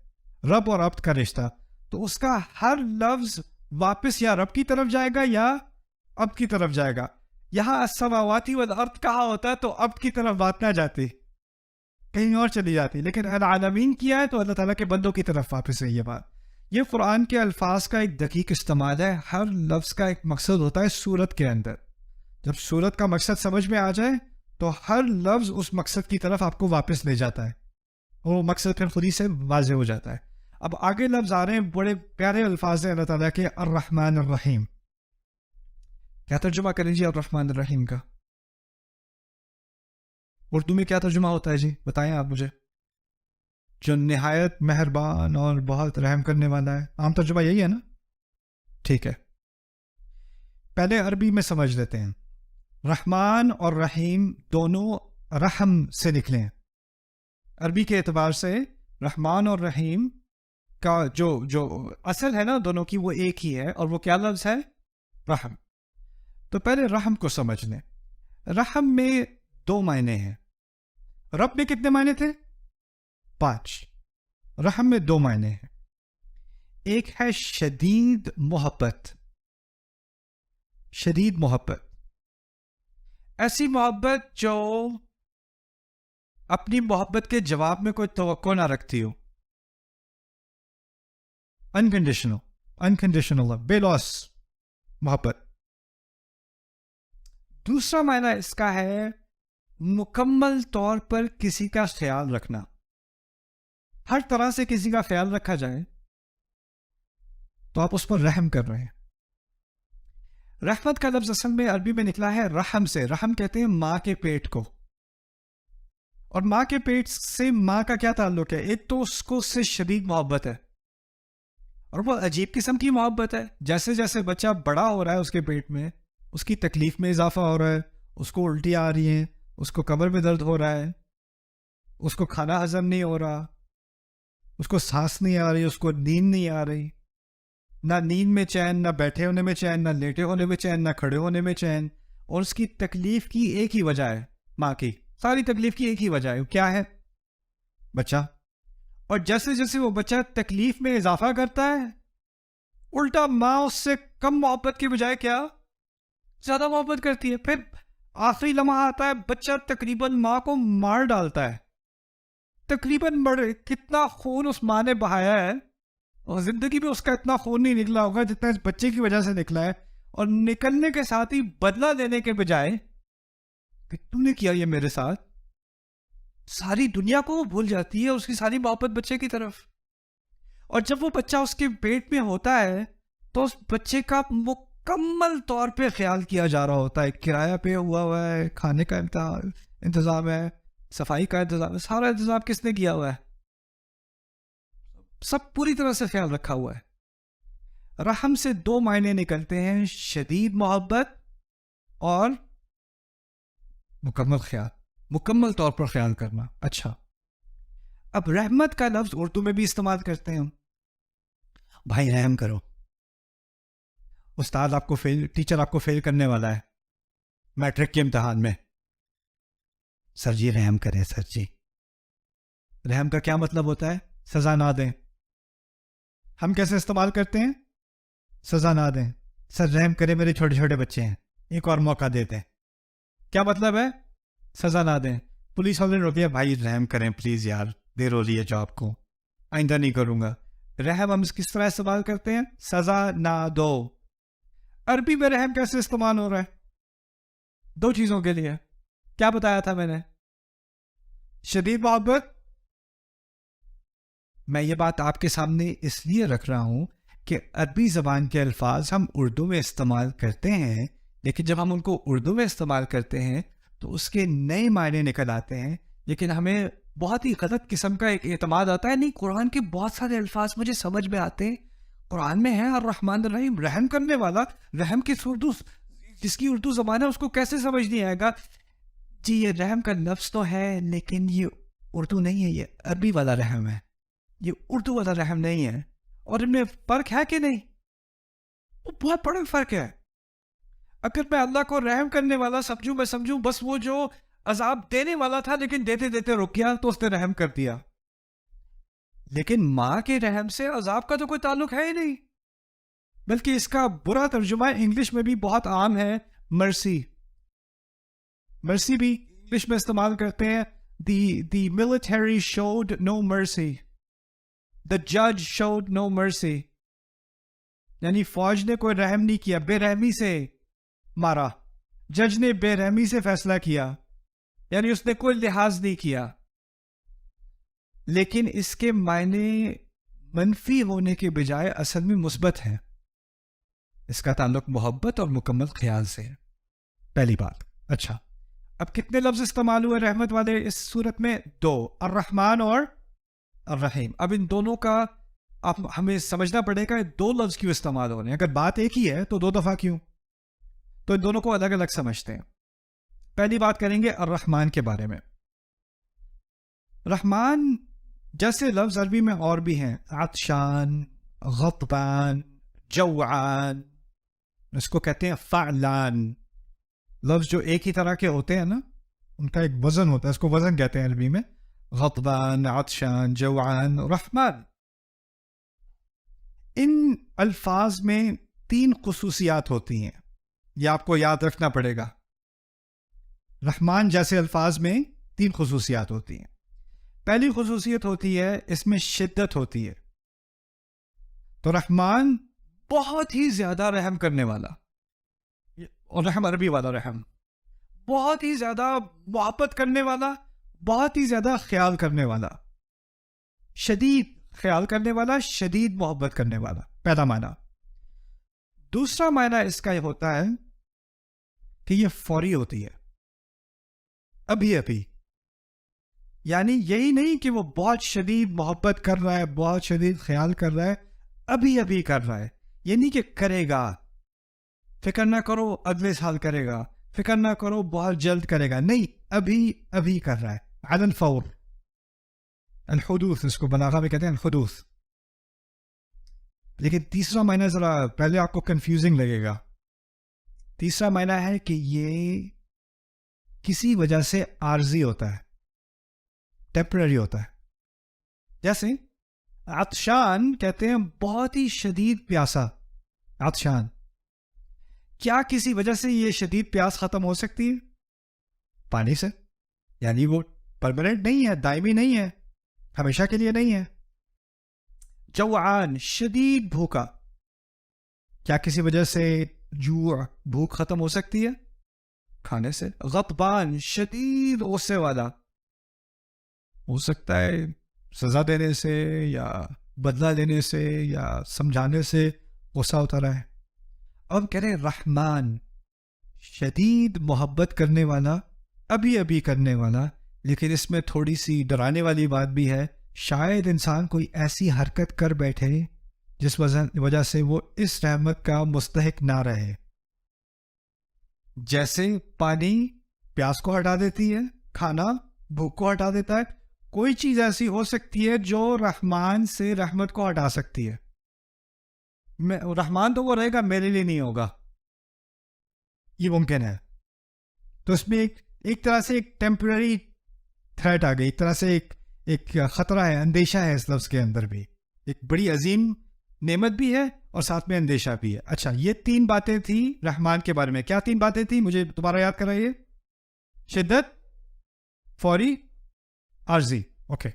[SPEAKER 1] رب اور عبد کا رشتہ. تو اس کا ہر لفظ واپس یا رب کی طرف جائے گا یا عبد کی طرف جائے گا. یہاں السماوات والارض کہا ہوتا ہے تو عبد کی طرف بات نہ جاتی, کہیں اور چلی جاتی. لیکن العالمین کیا ہے تو اللہ تعالیٰ کے بندوں کی طرف واپس ہے یہ بات. یہ قرآن کے الفاظ کا ایک دقیق استعمال ہے. ہر لفظ کا ایک مقصد ہوتا ہے سورت کے اندر. جب سورت کا مقصد سمجھ میں آ جائے تو ہر لفظ اس مقصد کی طرف آپ کو واپس لے جاتا ہے, اور وہ مقصد پھر خود ہی سے واضح ہو جاتا ہے. اب آگے لفظ آ رہے ہیں, بڑے پیارے الفاظ ہیں اللہ تعالیٰ کے, الرحمن الرحیم. کیا ترجمہ کریں جی الرحمن الرحیم کا؟ اردو میں کیا ترجمہ ہوتا ہے جی؟ بتائیں آپ مجھے. جو نہایت مہربان اور بہت رحم کرنے والا ہے, عام ترجمہ یہی ہے نا؟ ٹھیک ہے, پہلے عربی میں سمجھ لیتے ہیں. رحمان اور رحیم دونوں رحم سے نکلے ہیں. عربی کے اعتبار سے رحمان اور رحیم کا جو اصل ہے نا دونوں کی, وہ ایک ہی ہے, اور وہ کیا لفظ ہے؟ رحم. تو پہلے رحم کو سمجھ لیں. رحم میں 2 معنی ہیں. رب میں کتنے معنی تھے؟ 5. رحم میں 2 معنی ہیں. ایک ہے شدید محبت. شدید محبت, ایسی محبت جو اپنی محبت کے جواب میں کوئی توقع نہ رکھتی ہو. انکنڈیشنل بے لوس محبت. دوسرا معنی اس کا ہے مکمل طور پر کسی کا خیال رکھنا. ہر طرح سے کسی کا خیال رکھا جائے تو آپ اس پر رحم کر رہے ہیں. رحمت کا لفظ اصل میں عربی میں نکلا ہے رحم سے. رحم کہتے ہیں ماں کے پیٹ کو, اور ماں کے پیٹ سے ماں کا کیا تعلق ہے؟ ایک تو اس کو سے شدید محبت ہے, اور وہ عجیب قسم کی محبت ہے. جیسے جیسے بچہ بڑا ہو رہا ہے اس کے پیٹ میں, اس کی تکلیف میں اضافہ ہو رہا ہے، اس کو الٹی آ رہی ہیں، اس کو کمر میں درد ہو رہا ہے، اس کو کھانا ہضم نہیں ہو رہا، اس کو سانس نہیں آ رہی، اس کو نیند نہیں آ رہی، نہ نیند میں چین، نہ بیٹھے ہونے میں چین، نہ لیٹے ہونے میں چین، نہ کھڑے ہونے میں چین. اور اس کی تکلیف کی ایک ہی وجہ ہے، ماں کی ساری تکلیف کی ایک ہی وجہ ہے، کیا ہے؟ بچہ. اور جیسے جیسے وہ بچہ تکلیف میں اضافہ کرتا ہے، الٹا ماں اس سے کم محبت کے بجائے کیا زیادہ محبت کرتی ہے. پھر آخری لمحہ آتا ہے، بچہ تقریباً ماں کو مار ڈالتا ہے، تقریباً کتنا خون اس ماں نے بہایا ہے، اور زندگی میں اس کا اتنا خون نہیں نکلا ہوگا جتنا اس بچے کی وجہ سے نکلا ہے. اور نکلنے کے ساتھ ہی بدلہ لینے کے بجائے کہ تم نے کیا یہ میرے ساتھ، ساری دنیا کو وہ بھول جاتی ہے، اس کی ساری محبت بچے کی طرف. اور جب وہ بچہ اس کے پیٹ میں ہوتا ہے تو اس بچے کا مکمل طور پہ خیال کیا جا رہا ہوتا ہے. کرایہ پہ ہوا ہے، کھانے کا انتظام ہے، صفائی کا انتظام ہے، سارا انتظام کس نے کیا ہوا ہے؟ سب پوری طرح سے خیال رکھا ہوا ہے. رحم سے دو معنی نکلتے ہیں، شدید محبت اور مکمل خیال، مکمل طور پر خیال کرنا. اچھا، اب رحمت کا لفظ اردو میں بھی استعمال کرتے ہیں ہم. بھائی رحم کرو، استاد آپ کو ٹیچر آپ کو فیل کرنے والا ہے میٹرک کے امتحان میں، سر جی رحم کریں سر جی. رحم کا کیا مطلب ہوتا ہے؟ سزا نہ دیں. ہم کیسے استعمال کرتے ہیں؟ سزا نہ دیں، سر رحم کرے میرے چھوٹے چھوٹے بچے ہیں، ایک اور موقع دیتے ہیں. کیا مطلب ہے؟ سزا نہ دیں. پولیس والے نے روکیا، بھائی رحم کریں پلیز یار، دیر ہو رہی ہے جاب کو، آئندہ نہیں کروں گا. رحم ہم کس طرح استعمال کرتے ہیں؟ سزا نہ دو. عربی میں رحم کیسے استعمال ہو رہا ہے؟ دو چیزوں کے لیے. کیا بتایا تھا میں نے؟ شدید محبت. میں یہ بات آپ کے سامنے اس لیے رکھ رہا ہوں کہ عربی زبان کے الفاظ ہم اردو میں استعمال کرتے ہیں، لیکن جب ہم ان کو اردو میں استعمال کرتے ہیں تو اس کے نئے معنی نکل آتے ہیں. لیکن ہمیں بہت ہی غلط قسم کا ایک اعتماد آتا ہے، نہیں قرآن کے بہت سارے الفاظ مجھے سمجھ میں آتے ہیں، قرآن میں ہے الرحمن الرحیم، رحم کرنے والا. رحم کی اردو، جس کی اردو زبان ہے اس کو کیسے سمجھ نہیں آئے گا؟ جی یہ رحم کا لفظ تو ہے لیکن یہ اردو نہیں ہے، یہ عربی والا رحم ہے، یہ اردو والا رحم نہیں ہے. اور ان میں فرق ہے کہ نہیں؟ وہ بہت بڑا فرق ہے. اگر میں اللہ کو رحم کرنے والا سمجھوں، میں سمجھوں بس وہ جو عذاب دینے والا تھا لیکن دیتے دیتے رک گیا تو اس نے رحم کر دیا. لیکن ماں کے رحم سے عذاب کا تو کوئی تعلق ہے ہی نہیں، بلکہ اس کا برا ترجمہ انگلش میں بھی بہت عام ہے، مرسی. مرسی بھی انگلش میں استعمال کرتے ہیں. دی military showed no mercy. The judge showed no mercy. یعنی فوج نے کوئی رحم نہیں کیا، بے رحمی سے مارا. جج نے بے رحمی سے فیصلہ کیا، یعنی اس نے کوئی لحاظ نہیں کیا. لیکن اس کے معنی منفی ہونے کے بجائے اصل میں مثبت ہے. اس کا تعلق محبت اور مکمل خیال سے ہے. پہلی بات. اچھا، اب کتنے لفظ استعمال ہوئے رحمت والے اس صورت میں؟ دو، الرحمن اور الرحیم. اب ان دونوں کا ہمیں سمجھنا پڑے گا دو لفظ کیوں استعمال ہو رہے ہیں. اگر بات ایک ہی ہے تو دو دفعہ کیوں؟ تو ان دونوں کو الگ الگ سمجھتے ہیں. پہلی بات کریں گے الرحمن کے بارے میں. رحمان جیسے لفظ عربی میں اور بھی ہیں، عطشان، غضبان، جوعان، اس کو کہتے ہیں فعلان. لفظ جو ایک ہی طرح کے ہوتے ہیں نا، ان کا ایک وزن ہوتا ہے، اس کو وزن کہتے ہیں عربی میں. غضبان، عطشان، جوعان، رحمان. ان الفاظ میں تین خصوصیات ہوتی ہیں، یہ آپ کو یاد رکھنا پڑے گا. رحمان جیسے الفاظ میں تین خصوصیات ہوتی ہیں. پہلی خصوصیت ہوتی ہے اس میں شدت ہوتی ہے. تو رحمان بہت ہی زیادہ رحم کرنے والا، اور رحم عربی والا رحم، بہت ہی زیادہ محبت کرنے والا، بہت ہی زیادہ خیال کرنے والا. شدید خیال کرنے والا، شدید محبت کرنے والا، پہلا معنی. دوسرا معنی اس کا یہ ہوتا ہے کہ یہ فوری ہوتی ہے، ابھی ابھی. یعنی یہی نہیں کہ وہ بہت شدید محبت کر رہا ہے، بہت شدید خیال کر رہا ہے، ابھی ابھی کر رہا ہے. یہ نہیں کہ کرے گا، فکر نہ کرو اگلے سال کرے گا، فکر نہ کرو بہت جلد کرے گا، نہیں، ابھی ابھی کر رہا ہے، علی الفور. الحدوث اس کو بلاغہ میں کہتے ہیں، الحدوث. لیکن تیسرا معنی ذرا پہلے آپ کو کنفیوزنگ لگے گا. تیسرا معنی ہے کہ یہ کسی وجہ سے عارضی ہوتا ہے، ٹیمپرری ہوتا ہے. جیسے عطشان کہتے ہیں بہت ہی شدید پیاسا، عطشان. کیا کسی وجہ سے یہ شدید پیاس ختم ہو سکتی ہے؟ پانی سے. یعنی وہ پرماننٹ نہیں ہے، دائمی نہیں ہے، ہمیشہ کے لیے نہیں ہے. جوعان، شدید بھوکا، کیا کسی وجہ سے جوع، بھوک ختم ہو سکتی ہے؟ کھانے سے. غضبان، شدید غصے والا، ہو سکتا ہے سزا دینے سے یا بدلہ لینے سے یا سمجھانے سے غصہ ہوتا رہا ہے. اب کہہ رہے رحمان، شدید محبت کرنے والا، ابھی ابھی کرنے والا. لیکن اس میں تھوڑی سی ڈرانے والی بات بھی ہے، شاید انسان کوئی ایسی حرکت کر بیٹھے جس وجہ سے وہ اس رحمت کا مستحق نہ رہے. جیسے پانی پیاس کو ہٹا دیتی ہے، کھانا بھوک کو ہٹا دیتا ہے، کوئی چیز ایسی ہو سکتی ہے جو رحمان سے رحمت کو ہٹا سکتی ہے. رحمان تو وہ رہے گا، میرے لیے نہیں ہوگا، یہ ممکن ہے. تو اس میں ایک طرح سے ایک ٹیمپرری تھریٹ آ گئی، ایک طرح سے ایک خطرہ ہے، اندیشہ ہے اس لفظ کے اندر بھی. ایک بڑی عظیم نعمت بھی ہے اور ساتھ میں اندیشہ بھی ہے. اچھا، یہ تین باتیں تھیں رحمان کے بارے میں. کیا تین باتیں تھیں؟ مجھے دوبارہ یاد کرائیے. شدت، فوری، عارضی. اوکے.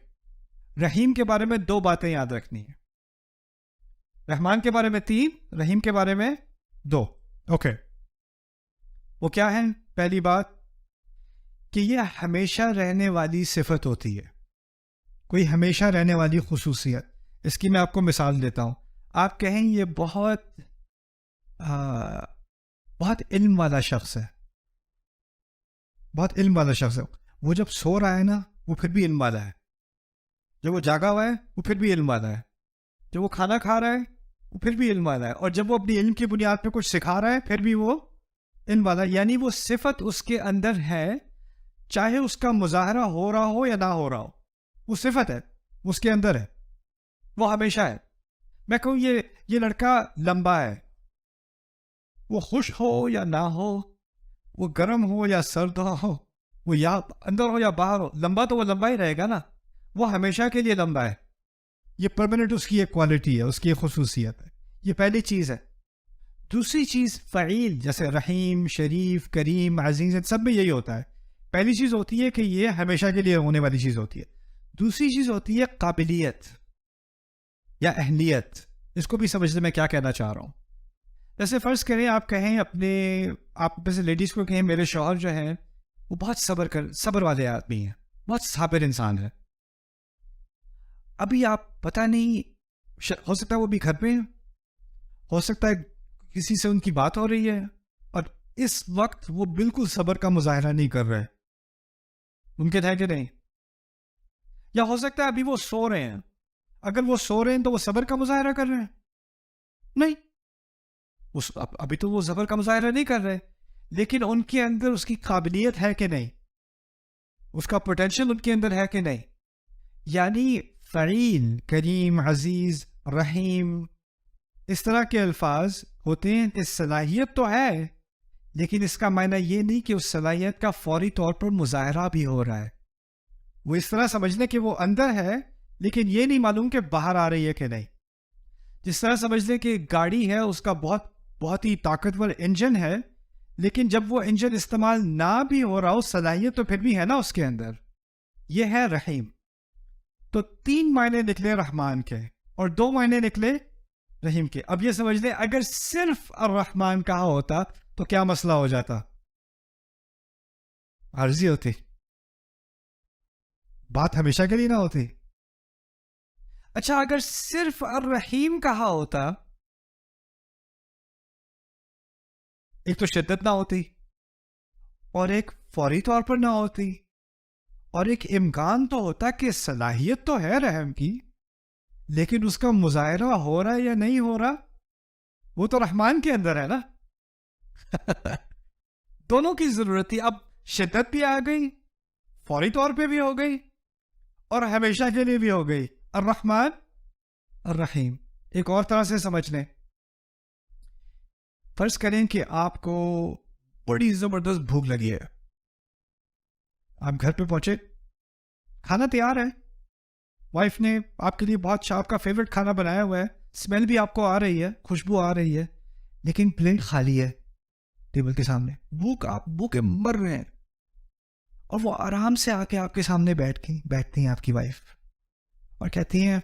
[SPEAKER 1] رحیم کے بارے میں دو باتیں یاد رکھنی ہیں. رحمان کے بارے میں تین، رحیم کے بارے میں دو. اوکے. وہ کیا ہے؟ پہلی بات کہ یہ ہمیشہ رہنے والی صفت ہوتی ہے، کوئی ہمیشہ رہنے والی خصوصیت. اس کی میں آپ کو مثال دیتا ہوں. آپ کہیں یہ بہت علم والا شخص ہے، بہت علم والا شخص ہے. وہ جب سو رہا ہے نا، وہ پھر بھی علم والا ہے. جب وہ جاگا ہوا ہے، وہ پھر بھی علم والا ہے. جب وہ کھانا کھا رہا ہے، وہ پھر بھی علم والا ہے. اور جب وہ اپنی علم کی بنیاد پہ کچھ سکھا رہا ہے، پھر بھی وہ علم والا ہے. یعنی وہ صفت اس کے اندر ہے، چاہے اس کا مظاہرہ ہو رہا ہو یا نہ ہو رہا ہو، وہ صفت ہے، اس کے اندر ہے، وہ ہمیشہ ہے. میں کہوں یہ لڑکا لمبا ہے، وہ خشک ہو یا نہ ہو، وہ گرم ہو یا سرد ہو، وہ یا اندر ہو یا باہر ہو، لمبا تو وہ لمبا ہی رہے گا نا، وہ ہمیشہ کے لیے لمبا ہے. یہ پرماننٹ اس کی ایک کوالٹی ہے، اس کی ایک خصوصیت ہے. یہ پہلی چیز ہے. دوسری چیز فعیل، جیسے رحیم، شریف، کریم، عزیز، سب میں یہی ہوتا ہے. پہلی چیز ہوتی ہے کہ یہ ہمیشہ کے لیے ہونے والی چیز ہوتی ہے. دوسری چیز ہوتی ہے قابلیت یا اہلیت. اس کو بھی سمجھنے میں کیا کہنا چاہ رہا ہوں. جیسے فرض کریں آپ کہیں آپ میں سے لیڈیز کو کہیں میرے شوہر جو ہیں وہ بہت صبر والے آدمی ہیں، بہت صابر انسان ہے. ابھی آپ پتہ نہیں، ہو سکتا ہے وہ بھی گھر پہ ہیں، ہو سکتا ہے کسی سے ان کی بات ہو رہی ہے اور اس وقت وہ بالکل صبر کا مظاہرہ نہیں کر رہے. ممکن ہے کہ نہیں؟ یا ہو سکتا ہے ابھی وہ سو رہے ہیں. اگر وہ سو رہے ہیں تو وہ صبر کا مظاہرہ کر رہے ہیں؟ نہیں، ابھی تو وہ صبر کا مظاہرہ نہیں کر رہے، لیکن ان کے اندر اس کی قابلیت ہے کہ نہیں، اس کا پوٹینشیل ان کے اندر ہے کہ نہیں. یعنی فعیل، کریم، عزیز، رحیم، اس طرح کے الفاظ ہوتے ہیں. اس صلاحیت تو ہے، لیکن اس کا معنی یہ نہیں کہ اس صلاحیت کا فوری طور پر مظاہرہ بھی ہو رہا ہے. وہ اس طرح سمجھنے کہ وہ اندر ہے، لیکن یہ نہیں معلوم کہ باہر آ رہی ہے کہ نہیں. جس طرح سمجھ لیں کہ گاڑی ہے، اس کا بہت ہی طاقتور انجن ہے، لیکن جب وہ انجن استعمال نہ بھی ہو رہا ہو، صلاحیت تو پھر بھی ہے نا اس کے اندر. یہ ہے رحیم. تو 3 معنی نکلے رحمان کے اور 2 معنی نکلے رحیم کے. اب یہ سمجھ لیں اگر صرف الرحمن کہا ہوتا تو کیا مسئلہ ہو جاتا؟ عارضی ہوتی، بات ہمیشہ کے لیے نہ ہوتی. اچھا، اگر صرف الرحیم کہا ہوتا، ایک تو شدت نہ ہوتی، اور ایک فوری طور پر نہ ہوتی، اور ایک امکان تو ہوتا کہ صلاحیت تو ہے رحم کی، لیکن اس کا مظاہرہ ہو رہا ہے یا نہیں ہو رہا، وہ تو رحمان کے اندر ہے نا. دونوں کی ضرورت تھی. اب شدت بھی آ گئی, فوری طور پہ بھی ہو گئی, اور ہمیشہ کے لیے بھی ہو گئی. الرحمن الرحیم. ایک اور طرح سے سمجھ لیں, فرض کریں کہ آپ کو بڑی زبردست بھوک لگی ہے, آپ گھر پہ پہنچے, کھانا تیار ہے, وائف نے آپ کے لیے بہت آپ کا فیوریٹ کھانا بنایا ہوا ہے, اسمیل بھی آپ کو آ رہی ہے, خوشبو آ رہی ہے, لیکن پلیٹ خالی ہے ٹیبل کے سامنے. بھوکے مر رہے ہیں, اور وہ آرام سے آ کے آپ کے سامنے بیٹھتی ہیں آپ کی وائف, اور کہتی ہیں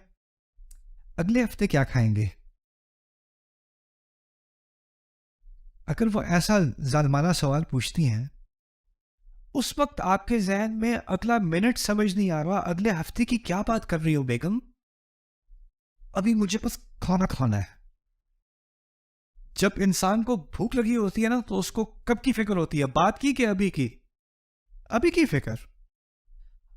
[SPEAKER 1] اگلے ہفتے کیا کھائیں گے. اگر وہ ایسا ظالمانہ سوال پوچھتی ہیں, اس وقت آپ کے ذہن میں اگلا منٹ سمجھ نہیں آ رہا اگلے ہفتے کی کیا بات کر رہی ہو بیگم, ابھی مجھے بس کھانا ہے. جب انسان کو بھوک لگی ہوتی ہے نا, تو اس کو کب کی فکر ہوتی ہے, بات کی کہ ابھی کی؟ ابھی کی فکر.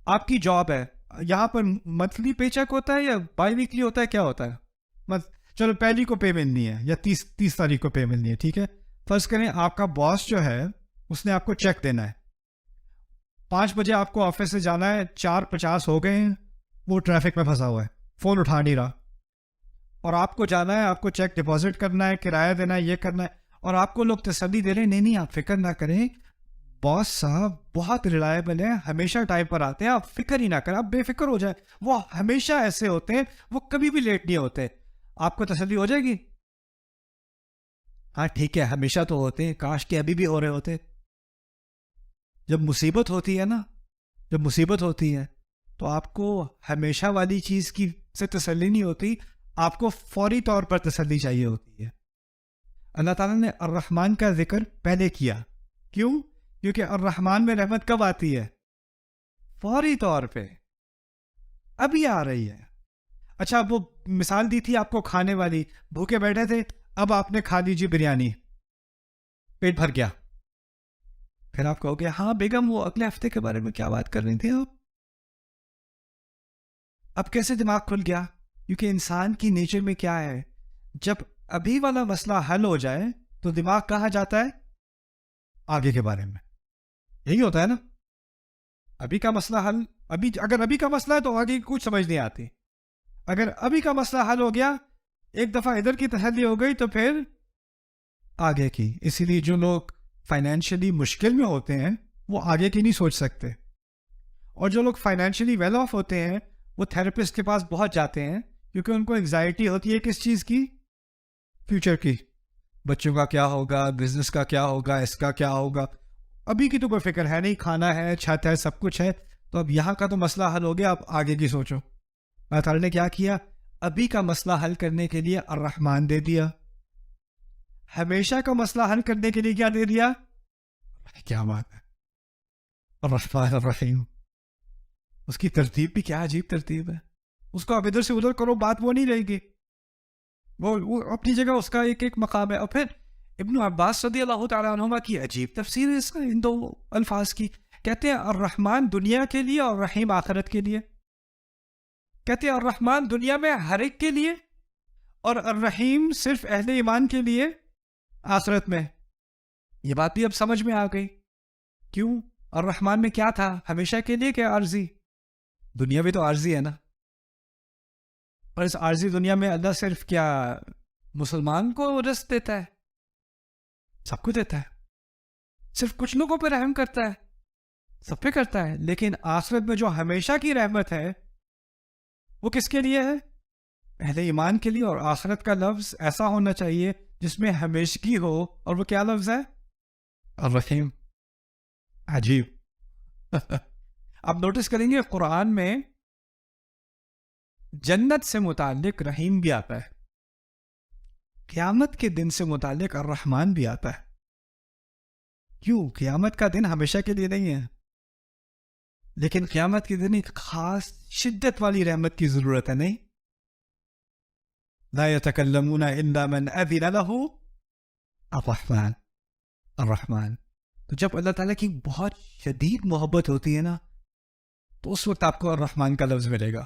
[SPEAKER 1] آپ کی جاب ہے, یہاں پر منتھلی پے چیک ہوتا ہے یا بائی ویکلی ہوتا ہے, کیا ہوتا ہے؟ چلو پہلی کو پے ملنی ہے یا 30 تاریخ کو پے ملنی ہے, ٹھیک ہے. فرض کریں آپ کا باس جو ہے اس نے آپ کو چیک دینا ہے, 5 بجے آپ کو آفس سے جانا ہے, 4:50 ہو گئے ہیں, وہ ٹریفک میں پھنسا ہوا ہے, فون اٹھا نہیں رہا, اور آپ کو جانا ہے, آپ کو چیک ڈپازٹ کرنا ہے, کرایہ دینا ہے, یہ کرنا ہے, اور آپ کو لوگ تسلی دے رہے ہیں نہیں آپ فکر نہ کریں, باس صاحب بہت ریلائبل ہیں, ہمیشہ ٹائم پر آتے ہیں, آپ فکر ہی نہ کریں, آپ بے فکر ہو جائیں, وہ ہمیشہ ایسے ہوتے ہیں, وہ کبھی بھی لیٹ نہیں ہوتے. آپ کو تسلی ہو جائے گی, ہاں ٹھیک ہے ہمیشہ تو ہوتے ہیں, کاش کہ ابھی بھی ہو رہے ہوتے. جب مصیبت ہوتی ہے نا, جب مصیبت ہوتی ہے تو آپ کو ہمیشہ والی چیز کی سے تسلی نہیں ہوتی, آپ کو فوری طور پر تسلی چاہیے ہوتی ہے. اللہ تعالیٰ نے الرحمن کا ذکر پہلے کیا, کیوں؟ کیونکہ الرحمن میں رحمت کب آتی ہے؟ فوری طور پہ, ابھی آ رہی ہے. اچھا وہ مثال دی تھی آپ کو کھانے والی, بھوکے بیٹھے تھے, اب آپ نے کھا لیجیے بریانی, پیٹ بھر گیا, پھر آپ کہو گے ہاں بیگم وہ اگلے ہفتے کے بارے میں کیا بات کر رہی تھی آپ, اب کیسے دماغ کھل گیا؟ کیونکہ انسان کی نیچر میں کیا ہے, جب ابھی والا مسئلہ حل ہو جائے تو دماغ کہاں جاتا ہے؟ آگے کے بارے میں. یہی ہوتا ہے نا, ابھی کا مسئلہ حل, اگر ابھی کا مسئلہ ہے تو آگے کچھ سمجھ نہیں آتی, اگر ابھی کا مسئلہ حل ہو گیا, ایک دفعہ ادھر کی تسلی ہو گئی تو پھر آگے کی. اسی لیے جو لوگ فائنینشلی مشکل میں ہوتے ہیں وہ آگے کی نہیں سوچ سکتے, اور جو لوگ فائنینشلی ویل آف ہوتے ہیں وہ تھراپسٹ کے پاس بہت جاتے ہیں, کیونکہ ان کو انگزائٹی ہوتی ہے کس چیز کی؟ فیوچر کی, بچوں کا کیا ہوگا, بزنس کا کیا ہوگا, اس کا کیا ہوگا. ابھی کی تو کوئی فکر ہے نہیں, کھانا ہے, چھت ہے, سب کچھ ہے, تو اب یہاں کا تو مسئلہ حل ہو گیا, اب آگے کی سوچو. اللہ تعالیٰ نے کیا کیا؟ ابھی کا مسئلہ حل کرنے کے لیے الرحمن دے دیا, ہمیشہ کا مسئلہ حل کرنے کے لیے کیا دے دیا؟ کیا بات ہے, الرحمن الرحیم. اس کی ترتیب بھی کیا عجیب ترتیب ہے, اس کو آپ ادھر سے ادھر کرو, بات وہ نہیں رہے گی, وہ اپنی جگہ اس کا ایک ایک مقام ہے. اور پھر ابن عباس رضی اللہ تعالیٰ عنہما کی عجیب تفسیر ہے اس کا, ان دو الفاظ کی. کہتے ہیں الرحمن دنیا کے لیے اور رحیم آخرت کے لیے. کہتے ہیں الرحمن دنیا میں ہر ایک کے لیے, اور الرحیم صرف اہل ایمان کے لیے آخرت میں. یہ بات بھی اب سمجھ میں آ گئی, کیوں؟ الرحمن میں کیا تھا, ہمیشہ کے لیے کہ عارضی؟ دنیا بھی تو عارضی ہے نا, اور اس عارضی دنیا میں اللہ صرف کیا مسلمان کو رزق دیتا ہے؟ سب کو دیتا ہے, صرف کچھ لوگوں پہ رحم کرتا ہے؟ سب پہ کرتا ہے. لیکن آخرت میں جو ہمیشہ کی رحمت ہے وہ کس کے لیے ہے؟ اہل ایمان کے لیے. اور آخرت کا لفظ ایسا ہونا چاہیے جس میں ہمیشگی ہو, اور وہ کیا لفظ ہے؟ الرحیم. عجیب. آپ نوٹس کریں گے قرآن میں جنت سے متعلق رحیم بھی آتا ہے, قیامت کے دن سے متعلق الرحمن بھی آتا ہے. کیوں؟ قیامت کا دن ہمیشہ کے لیے نہیں ہے, لیکن قیامت کے دن ایک خاص شدت والی رحمت کی ضرورت ہے. نہیں, لا يتكلمون الا من اذن له الرحمن. الرحمن. تو جب اللہ تعالیٰ کی بہت شدید محبت ہوتی ہے نا, تو اس وقت آپ کو الرحمن کا لفظ ملے گا.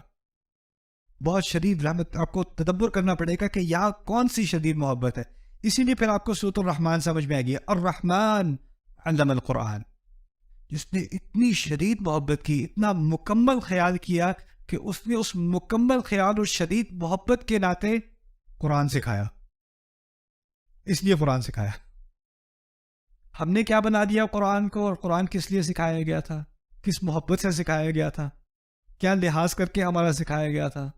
[SPEAKER 1] بہت شدید رحمت, آپ کو تدبر کرنا پڑے گا کہ یہاں کون سی شدید محبت ہے, اسی لیے پھر آپ کو سورۃ الرحمن سمجھ میں آئے گی، الرحمن علم القرآن، جس نے اتنی شدید محبت کی، اتنا مکمل خیال کیا کہ اس نے اس مکمل خیال اور شدید محبت کے ناطے قرآن سکھایا، اس لیے قرآن سکھایا۔ ہم نے کیا بنا دیا قرآن کو، اور قرآن کس لیے سکھایا گیا تھا، کس محبت سے سکھایا گیا تھا، کیا لحاظ کر کے ہمارا سکھایا گیا تھا،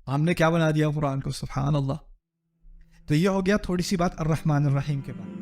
[SPEAKER 1] ہم نے کیا بنا دیا قرآن کو، سبحان اللہ۔ تو یہ ہو گیا تھوڑی سی بات الرحمن الرحیم کے بارے میں۔